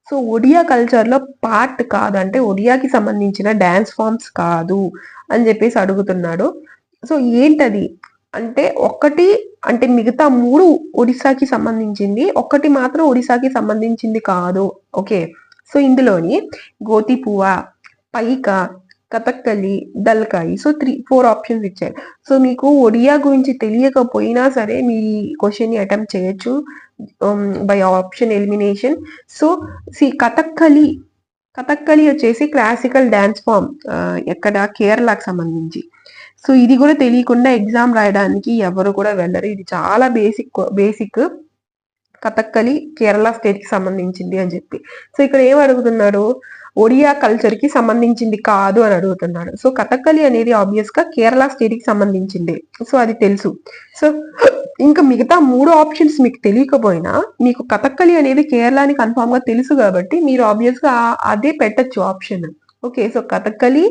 So Odia culture లో పార్ట్ కాదు, అంటే ఒడియాకి సంబంధించిన డాన్స్ ఫామ్స్ కాదు అని చెప్పేసి అడుగుతున్నాడు. సో ఏంటది అంటే, ఒకటి అంటే మిగతా మూడు ఒడిశాకి సంబంధించింది, ఒకటి మాత్రం ఒడిశాకి సంబంధించింది కాదు. ఓకే, సో ఇందులోని గోతిపువ, పైక, కథక్కలి, దల్కాయి, సో 4 ఆప్షన్స్ ఇచ్చారు. సో మీకు ఒడియా గురించి తెలియకపోయినా సరే మీ క్వశ్చన్ ని అటెంప్ట్ చేయొచ్చు by option elimination. So Kathakali వచ్చేసి క్లాసికల్ డాన్స్ ఫామ్, ఎక్కడ, కేరళకు సంబంధించి. సో ఇది కూడా తెలియకుండా ఎగ్జామ్ రాయడానికి ఎవరు కూడా వెళ్ళరు. ఇది చాలా బేసిక్ కథక్కలి కేరళ స్టేట్ కి సంబంధించింది అని చెప్పి. సో ఇక్కడ ఏం అడుగుతున్నాడు, ఒడియా కల్చర్ కి సంబంధించింది కాదు అని అడుగుతున్నాడు. సో కథక్కలి అనేది ఆబ్వియస్ గా కేరళ స్టేట్ కి సంబంధించింది, సో అది తెలుసు. సో ఇంకా మిగతా 3 ఆప్షన్స్ మీకు తెలియకపోయినా మీకు కథక్కలి అనేది కేరళని కన్ఫామ్ గా తెలుసు కాబట్టి మీరు ఆబ్వియస్ గా అదే పెట్టచ్చు ఆప్షన్. ఓకే, సో కథక్కలి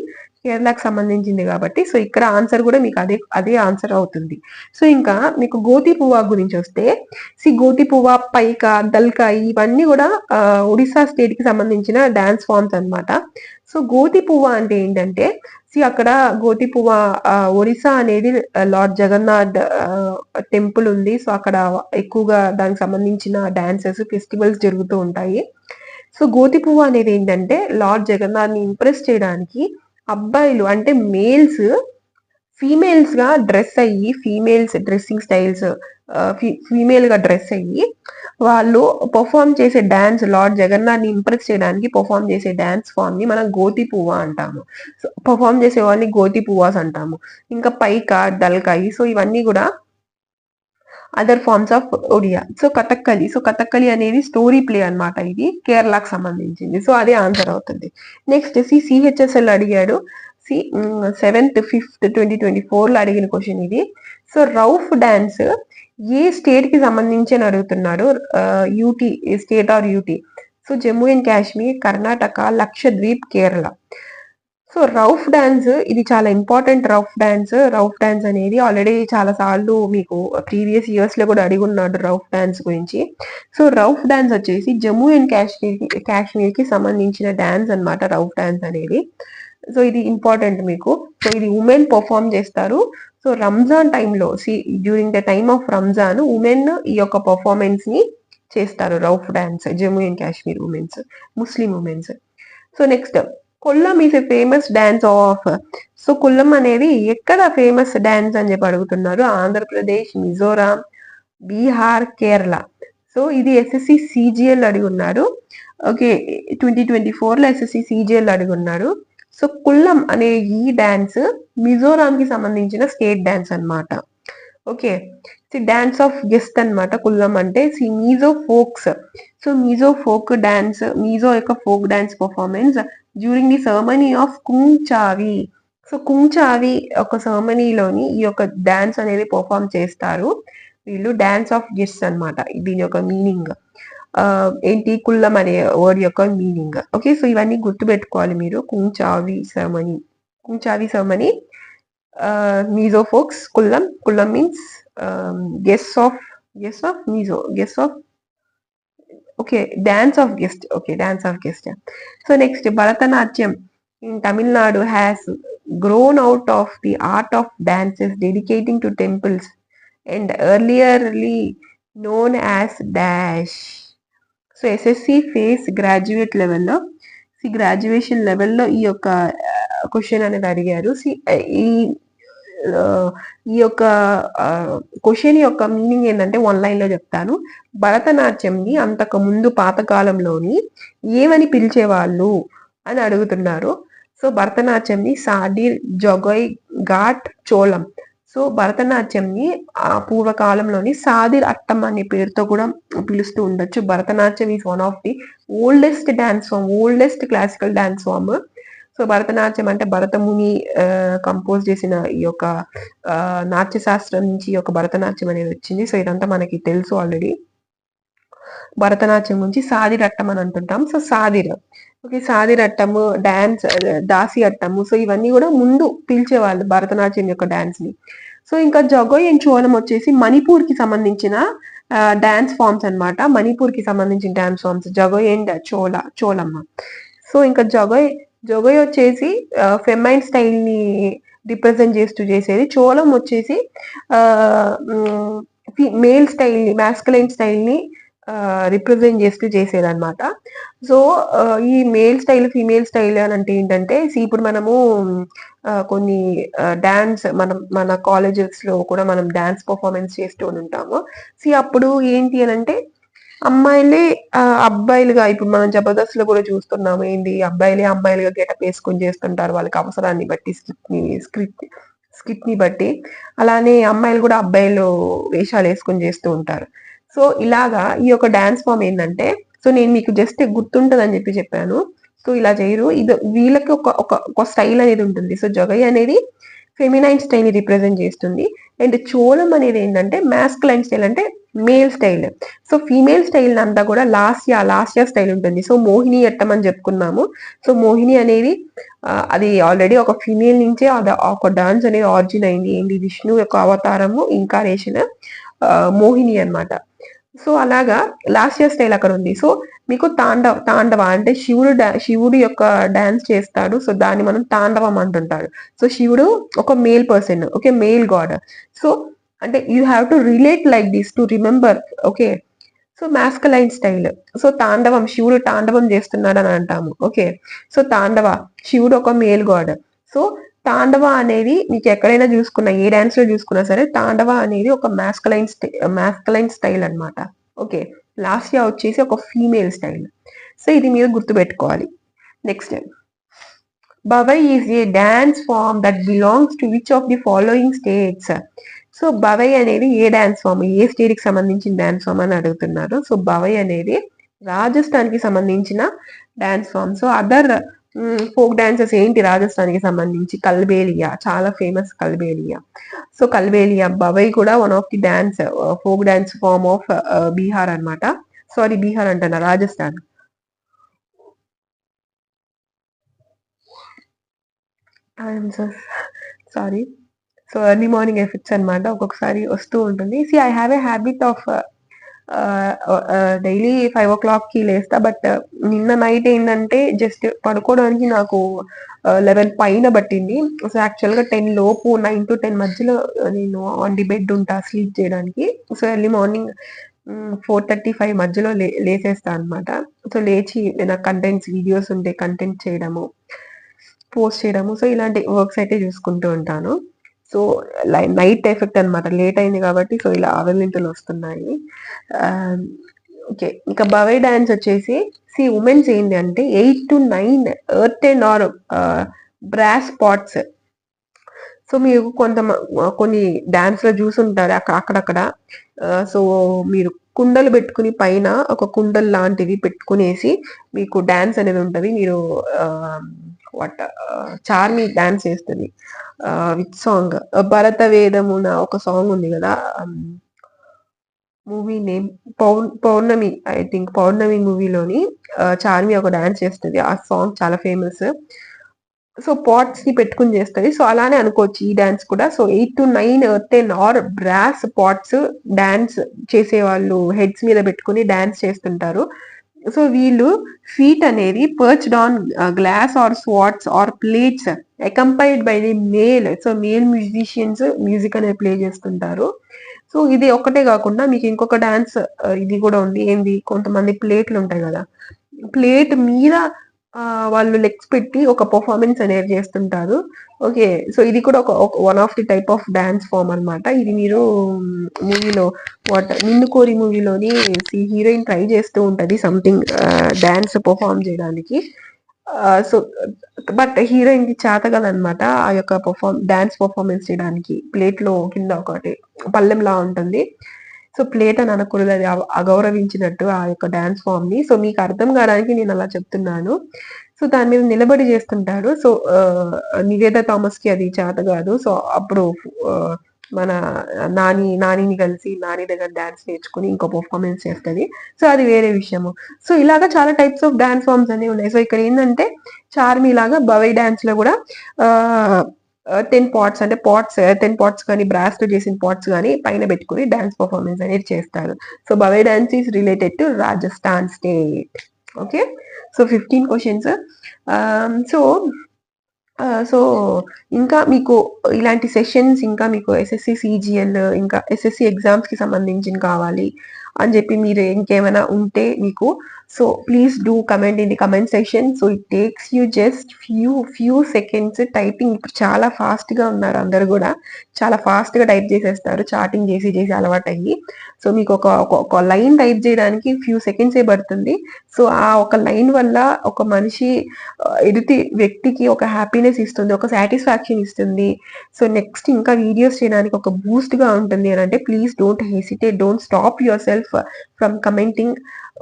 కేరళకు సంబంధించింది కాబట్టి సో ఇక్కడ ఆన్సర్ కూడా మీకు అదే ఆన్సర్ అవుతుంది. సో ఇంకా మీకు గోతి పువ్వా గురించి వస్తే, గోతి పువ్వా, పైక, దల్కాయి ఇవన్నీ కూడా ఒడిశా స్టేట్ కి సంబంధించిన డాన్స్ ఫామ్స్ అన్నమాట. సో గోతి పువ్వా అంటే ఏంటంటే, అక్కడ గోతి పువ్వా ఒడిశా అనేది లార్డ్ జగన్నాథ్ టెంపుల్ ఉంది. సో అక్కడ ఎక్కువగా దానికి సంబంధించిన డాన్సెస్, ఫెస్టివల్స్ జరుగుతూ ఉంటాయి. సో గోతి పువ్వా అనేది ఏంటంటే, లార్డ్ జగన్నాథ్ ని ఇంప్రెస్ చేయడానికి అబ్బాయిలు అంటే మేల్స్ ఫీమేల్స్ గా డ్రెస్ అయ్యి, ఫీమేల్స్ డ్రెస్సింగ్ స్టైల్స్ ఫీమేల్ గా డ్రెస్ అయ్యి వాళ్ళు పర్ఫామ్ చేసే డాన్స్, లార్డ్ జగన్నాథ్ ని ఇంప్రెస్ చేయడానికి పర్ఫామ్ చేసే డాన్స్ ఫామ్ ని మనం గోతి పువ్వా అంటాము. సో పర్ఫామ్ చేసే వాళ్ళని గోతి పువ్వాస్ అంటాము. ఇంకా పైక, దల్కాయి, సో ఇవన్నీ కూడా other forms of Odia. So Kathakali అనేది స్టోరీ ప్లే అన్నమాట. ఇది కేరళకు సంబంధించింది, సో అదే ఆన్సర్ అవుతుంది. నెక్స్ట్ సిహెచ్ఎస్ఎల్ అడిగాడు. 7th 5th 2024 లో అడిగిన క్వశ్చన్ ఇది. సో రౌఫ్ డాన్స్ ఏ స్టేట్ కి సంబంధించి అని అడుగుతున్నాడు. UT state or UT. So Jammu and Kashmir, Karnataka, Lakshadweep, Kerala. So Rouf dance ఇది చాలా ఇంపార్టెంట్. రౌఫ్ డాన్స్ అనేది ఆల్రెడీ చాలా సార్లు మీకు ప్రీవియస్ ఇయర్స్ లో కూడా అడిగి ఉన్నాడు రౌఫ్ డాన్స్ గురించి. సో రౌఫ్ డాన్స్ వచ్చేసి జమ్మూ అండ్ కాశ్మీర్ కి సంబంధించిన డాన్స్ అన్నమాట రౌఫ్ డాన్స్ అనేది. సో ఇది ఇంపార్టెంట్ మీకు. సో ఇది ఉమెన్ పర్ఫామ్ చేస్తారు. సో రంజాన్ టైంలో during the time of Ramzan women ఈ యొక్క పర్ఫార్మెన్స్ ని చేస్తారు, Rauf dance, Jammu and Kashmir women's, Muslim women's. So next, Kollam is a famous dance of. So Kollam అనేది ఎక్కడ ఫేమస్ డాన్స్ అని చెప్పి అడుగుతున్నారు. ఆంధ్రప్రదేశ్, మిజోరాం, బీహార్, కేరళ. సో ఇది ఎస్ఎస్సి సిజిఎల్ అడిగి ఉన్నారు. ఓకే, 2024 లో ఎస్ఎస్సి సిజిఎల్ అడిగి ఉన్నారు. సో కుల్లం అనే ఈ డాన్స్ మిజోరాం కి సంబంధించిన స్టేట్ డాన్స్ అన్నమాట. ఓకే, డాన్స్ ఆఫ్ గెస్ట్ అన్నమాట కుల్లం అంటే. Mizo folks. So Mizo folk dance, Mizo యొక్క folk dance performance during the ceremony of Khuangchawi. So Khuangchawi ఒక సెరమనీలోని ఈ యొక్క డాన్స్ అనేది పర్ఫామ్ చేస్తారు వీళ్ళు. డాన్స్ ఆఫ్ గెస్ట్ అన్నమాట దీని యొక్క మీనింగ్. ఏంటి, కుల్లం అనే వర్డ్ యొక్క మీనింగ్. ఓకే, సో ఇవన్నీ గుర్తుపెట్టుకోవాలి మీరు. Khuangchawi ceremony, Mizo folks, Khuallam means guest of okay, dance of guest. So next, Bharatanatyam in Tamil Nadu has grown out of the art of dances dedicating to temples and earlierly known as dash. So SSC face graduate లెవెల్లో, graduation లెవెల్లో ఈ యొక్క question అనేది అడిగారు. ఈ యొక్క question యొక్క meaning ఏంటంటే వన్ లైన్ లో చెప్తాను. భరతనాట్యంని అంతకు ముందు పాతకాలంలోని ఏమని పిలిచేవాళ్ళు అని అడుగుతున్నారు. సో భరతనాట్యంని సాడిర్, జొగోయ్, ఘాట్, చోళం. సో భరతనాట్యంని ఆ పూర్వకాలంలోని సాదిర్ అట్టం అనే పేరుతో కూడా పిలుస్తూ ఉండొచ్చు. Bharatanatyam is one of the oldest dance form, oldest classical dance form. So so Bharatanatyam అంటే భరతముని కంపోజ్ చేసిన ఈ యొక్క నాట్య శాస్త్రం నుంచి ఈ యొక్క భరతనాట్యం అనేది వచ్చింది. సో ఇదంతా మనకి తెలుసు ఆల్రెడీ. భరతనాట్యం నుంచి సాదిరట్టం అని అంటుంటాం. సో సాదిర్, ఓకే, సాదిరట్టము, డాన్స్, దాసి అట్టము, సో ఇవన్నీ కూడా ముందు పిలిచేవాళ్ళు భరతనాట్యం యొక్క డాన్స్ ని. సో ఇంకా జగోయ్ అండ్ చోళం వచ్చేసి మణిపూర్ కి సంబంధించిన డాన్స్ ఫార్మ్స్ అన్నమాట. మణిపూర్ కి సంబంధించిన డాన్స్ ఫార్మ్స్ జగోయ్ అండ్ చోళమ్మ. సో ఇంకా జగోయ్ వచ్చేసి ఫెమైన్ స్టైల్ ని రిప్రజెంట్ చేస్తూ చేసేది. చోళం వచ్చేసి మేల్ స్టైల్ ని, మాస్కులైన్ స్టైల్ ని రిప్రజెంట్ చేస్తూ చేసేదన్నమాట. సో ఈ మేల్ స్టైల్, ఫీమేల్ స్టైల్ అని అంటే ఏంటంటే, ఇప్పుడు మనము కొన్ని డాన్స్ మన కాలేజెస్ లో కూడా మనం డాన్స్ పర్ఫార్మెన్స్ చేస్తూ ఉంటాము. అప్పుడు ఏంటి అని అంటే అమ్మాయిలే అబ్బాయిలుగా, ఇప్పుడు మనం జబర్దస్త్ లో కూడా చూస్తున్నాము, ఏంటి అబ్బాయిలే అమ్మాయిలుగా గెటప్ వేసుకొని చేస్తుంటారు వాళ్ళకి అవసరాన్ని బట్టి, స్కిట్ ని బట్టి. అలానే అమ్మాయిలు కూడా అబ్బాయిలు వేషాలు వేసుకొని చేస్తూ ఉంటారు. సో ఇలాగా ఈ యొక్క డాన్స్ ఫామ్ ఏంటంటే, సో నేను మీకు జస్ట్ గుర్తుంటదని చెప్పాను. సో ఇలా చేయరు, ఇది వీళ్ళకి ఒక స్టైల్ అనేది ఉంటుంది. సో జగై అనేది ఫెమినైన్ స్టైల్ ని రిప్రజెంట్ చేస్తుంది. అండ్ చోళం అనేది ఏంటంటే మాస్కులైన్ స్టైల్, అంటే male style. So female style అంతా కూడా లాస్యా స్టైల్ ఉంటుంది. సో మోహిని అట్టం అని చెప్పుకున్నాము. సో మోహిని అనేది అది ఆల్రెడీ ఒక ఫీమేల్ నుంచే ఒక డాన్స్ అనేది ఆరిజిన్ అయింది. ఏంటి విష్ణు యొక్క అవతారము ఇన్కారేషన్ మోహిని అన్నమాట. సో అలాగా లాస్య స్టైల్ అక్కడ ఉంది. సో మీకు తాండవ అంటే శివుడు యొక్క డాన్స్ చేస్తాడు. సో దాన్ని మనం తాండవం అంటుంటాడు. సో శివుడు ఒక male person, okay, male god. So అంటే you have to relate like this to remember, okay. So masculine style, so Tandavam, శివుడు తాండవం చేస్తున్నాడు అని అంటాము, ఓకే. సో తాండవ, శివుడు ఒక మేల్ గాడ్. సో తాండవ అనేది మీకు ఎక్కడైనా చూసుకున్నా, ఏ డాన్స్ లో చూసుకున్నా సరే, తాండవ అనేది ఒక మాస్కలైన్ స్టైల్ అన్నమాట, ఓకే. లాస్యా వచ్చేసి ఒక ఫీమేల్ స్టైల్. సో ఇది మీరు గుర్తుపెట్టుకోవాలి. Next, Bhavai is a dance form that belongs to which of the following states. So Bhavai అనేది ఏ డాన్స్ ఫామ్, ఏ స్టేట్ కి సంబంధించిన డాన్స్ ఫామ్ అని అడుగుతున్నారు. సో బవై అనేది రాజస్థాన్ కి సంబంధించిన dance form. So other folk dances ఏంటి రాజస్థాన్ కి సంబంధించి, కల్బేలియా, చాలా ఫేమస్ కల్బేలియా. సో కల్బేలియా, బవై కూడా one of the dance folk dance form of Bihar అన్నమాట. సారీ, బీహార్ అంటున్నా, Rajasthan. Sorry. So early morning effects అనమాట, ఒక్కొక్కసారి వస్తూ ఉంటుంది. I have a habit of daily 5 o'clock కి లేస్తా. బట్ నిన్న నైట్ ఏంటంటే జస్ట్ పడుకోవడానికి నాకు 11 పైన పట్టింది. సో యాక్చువల్ గా 10 లోపు, 9 to 10 మధ్యలో నేను ఆన్ ది బెడ్ ఉంటా స్లీప్ చేయడానికి. సో ఎర్లీ మార్నింగ్ 4:35 మధ్యలో లేసేస్తా అనమాట. సో లేచి నాకు కంటెంట్స్, వీడియోస్ ఉంటే కంటెంట్ చేయడము, పోస్ట్ చేయడము, సో ఇలాంటి వర్క్స్ అయితే చూసుకుంటూ ఉంటాను. సో నైట్ ఎఫెక్ట్ అనమాట, లేట్ అయింది కాబట్టి సో ఇలా ఆవలింతలు వస్తున్నాయి. ఓకే, ఇంకా బవై డాన్స్ వచ్చేసి ఉమెన్స్ ఏంటి అంటే 8 to 9 earthen or brass pots. So మీరు కొన్ని డాన్స్ లో చూసుంటారు అక్కడక్కడ. సో మీరు కుండలు పెట్టుకుని పైన ఒక కుండలు లాంటివి పెట్టుకునేసి మీకు డాన్స్ అనేది ఉంటది. మీరు చార్మి డాన్స్ చేస్తుంది. విత్ సాంగ్, భరత వేదమున ఒక సాంగ్ ఉంది కదా, movie name Pournami, I think Pournami మూవీలోని చార్మి ఒక డాన్స్ చేస్తుంది. ఆ సాంగ్ చాలా ఫేమస్. సో పాట్స్ ని పెట్టుకుని చేస్తుంది. సో అలానే అనుకోవచ్చు ఈ డాన్స్ కూడా. So 8 to 9 earthen or brass pots dance చేసే వాళ్ళు హెడ్స్ మీద పెట్టుకుని డాన్స్ చేస్తుంటారు. సో వీళ్ళు ఫీట్ అనేది perched on glass or swords or plates accompanied by the male. So male musicians music అనేది ప్లే చేస్తుంటారు. సో ఇది ఒక్కటే కాకుండా మీకు ఇంకొక డాన్స్ ఇది కూడా ఉంది. ఏంది, కొంతమంది ప్లేట్లు ఉంటాయి కదా, ప్లేట్ మీద వాళ్ళు లెగ్స్ పెట్టి ఒక పర్ఫార్మెన్స్ అనేది చేస్తుంటారు, ఓకే. సో ఇది కూడా ఒక one of the type of dance form అన్నమాట. ఇది మీరు మూవీలో నిన్ను కోరి మూవీలోని హీరోయిన్ ట్రై చేస్తూ ఉంటది సంథింగ్ డాన్స్ పర్ఫార్మ్ చేయడానికి. సో బట్ హీరోయిన్ కి చేత కదనమాట ఆ యొక్క డాన్స్ పర్ఫార్మెన్స్ చేయడానికి. ప్లేట్ లో కింద ఒకటి పల్లెంలా ఉంటుంది. సో ప్లేట్ అని అనకూడదు, అది అగౌరవించినట్టు ఆ యొక్క డాన్స్ ఫామ్ ని. సో మీకు అర్థం కావడానికి నేను అలా చెప్తున్నాను. సో దాని మీద నిలబడి చేస్తుంటాడు. సో నివేద థామస్ కి అది చేత కాదు. సో అప్పుడు మన నానిని కలిసి నాని దగ్గర డాన్స్ నేర్చుకుని ఇంకో పర్ఫార్మెన్స్ చేస్తుంది. సో అది వేరే విషయము. సో ఇలాగా చాలా టైప్స్ ఆఫ్ డాన్స్ ఫామ్స్ అనేవి ఉన్నాయి. సో ఇక్కడ ఏంటంటే చార్మి లాగా బవై డాన్స్ లో కూడా 10 పాట్స్ అంటే 10 పాట్స్ కానీ బ్రాస్ తో చేసిన పాట్స్ కానీ పైన పెట్టుకుని డాన్స్ పర్ఫార్మెన్స్ అనేది చేస్తారు. So Bhavai dance is related to Rajasthan state. Okay, so 15 questions. So so ఇంకా మీకు ఇలాంటి సెషన్స్ ఇంకా మీకు ఎస్ఎస్సి సిజిఎల్ ఇంకా ఎస్ఎస్సి ఎగ్జామ్స్ కి సంబంధించి కావాలి అని చెప్పి మీరు ఇంకేమైనా ఉంటే మీకు, so please do comment in the comment section. So it takes you just few seconds. Typing ఇప్పుడు చాలా ఫాస్ట్ గా ఉన్నారు, అందరు కూడా చాలా ఫాస్ట్ గా టైప్ చేసేస్తారు చాటింగ్ చేసి చేసి అలవాటయ్యి. సో మీకు ఒక లైన్ టైప్ చేయడానికి ఫ్యూ సెకండ్సే పడుతుంది. సో ఆ ఒక లైన్ వల్ల ఒక మనిషి ఎదుటి వ్యక్తికి ఒక హ్యాపీనెస్ ఇస్తుంది, ఒక సాటిస్ఫాక్షన్ ఇస్తుంది. సో నెక్స్ట్ ఇంకా వీడియోస్ చేయడానికి ఒక బూస్ట్ గా ఉంటుంది అని అంటే please don't hesitate, don't stop your self from commenting.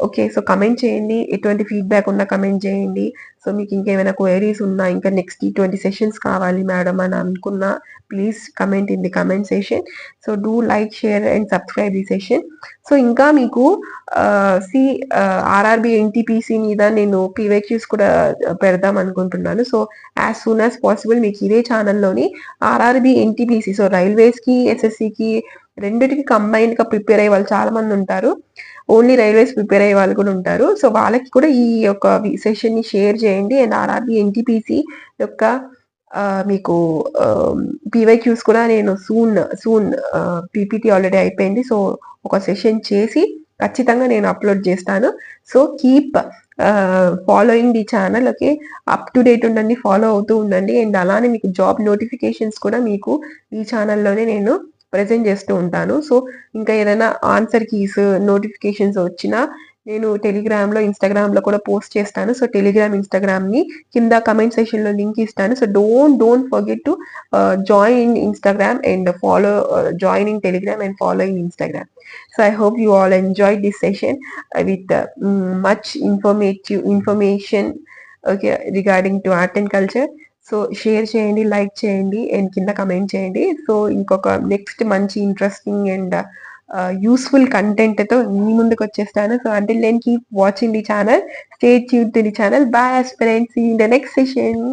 Okay, so comment చేయండి, ఎటువంటి ఫీడ్బ్యాక్ ఉన్నా కమెంట్ చేయండి. సో మీకు ఇంకేమైనా క్వైరీస్ ఉన్నా, ఇంకా నెక్స్ట్ 20 సెషన్స్ కావాలి మేడం అని అనుకున్నా, please comment in the comment session. So do like, share and subscribe the session. So ఇంకా మీకు ఆర్ఆర్బి ఎన్టీపీసీ మీద నేను పీవైక్యూస్ కూడా పెడదాం అనుకుంటున్నాను. So as soon as possible మీకు ఇదే ఛానల్లోని ఆర్ఆర్బి ఎన్టీపీసీ, సో రైల్వేస్కి ఎస్ఎస్సికి రెండిటికి కంబైన్డ్ గా ప్రిపేర్ అయ్యే వాళ్ళు చాలా మంది ఉంటారు, ఓన్లీ రైల్వేస్ ప్రిపేర్ అయ్యే వాళ్ళు కూడా ఉంటారు. సో వాళ్ళకి కూడా ఈ యొక్క సెషన్ ని షేర్ చేయండి. అండ్ ఆర్ఆర్బి ఎన్టీపీసీ యొక్క మీకు పీవైక్యూస్ కూడా నేను సూన్ పీపీటీ ఆల్రెడీ అయిపోయింది. సో ఒక సెషన్ చేసి ఖచ్చితంగా నేను అప్లోడ్ చేస్తాను. So keep following the channel. Okay, up to date ఉండండి, ఫాలో అవుతూ ఉండండి. అండ్ అలానే మీకు జాబ్ నోటిఫికేషన్స్ కూడా మీకు ఈ ఛానల్లోనే నేను ప్రెజెంట్ చేస్తూ ఉంటాను. సో ఇంకా ఏదైనా ఆన్సర్ కీస్ నోటిఫికేషన్స్ వచ్చినా నేను టెలిగ్రామ్ లో, ఇన్స్టాగ్రామ్ లో కూడా పోస్ట్ చేస్తాను. సో టెలిగ్రామ్, ఇన్స్టాగ్రామ్ ని కింద కమెంట్ సెక్షన్ లో లింక్ ఇస్తాను. So don't forget to join in Instagram and follow, join in Telegram and follow in Instagram. So I hope you all enjoyed this session with much information, okay, regarding to art and culture. So share చేయండి, like చేయండి and కింద comment చేయండి. So ఇంకొక next మంచి interesting and useful content తో మీ ముందుకు వచ్చేస్తాను. So until then keep watching the channel, stay tuned to the channel. Bye aspirants, see you in the next session.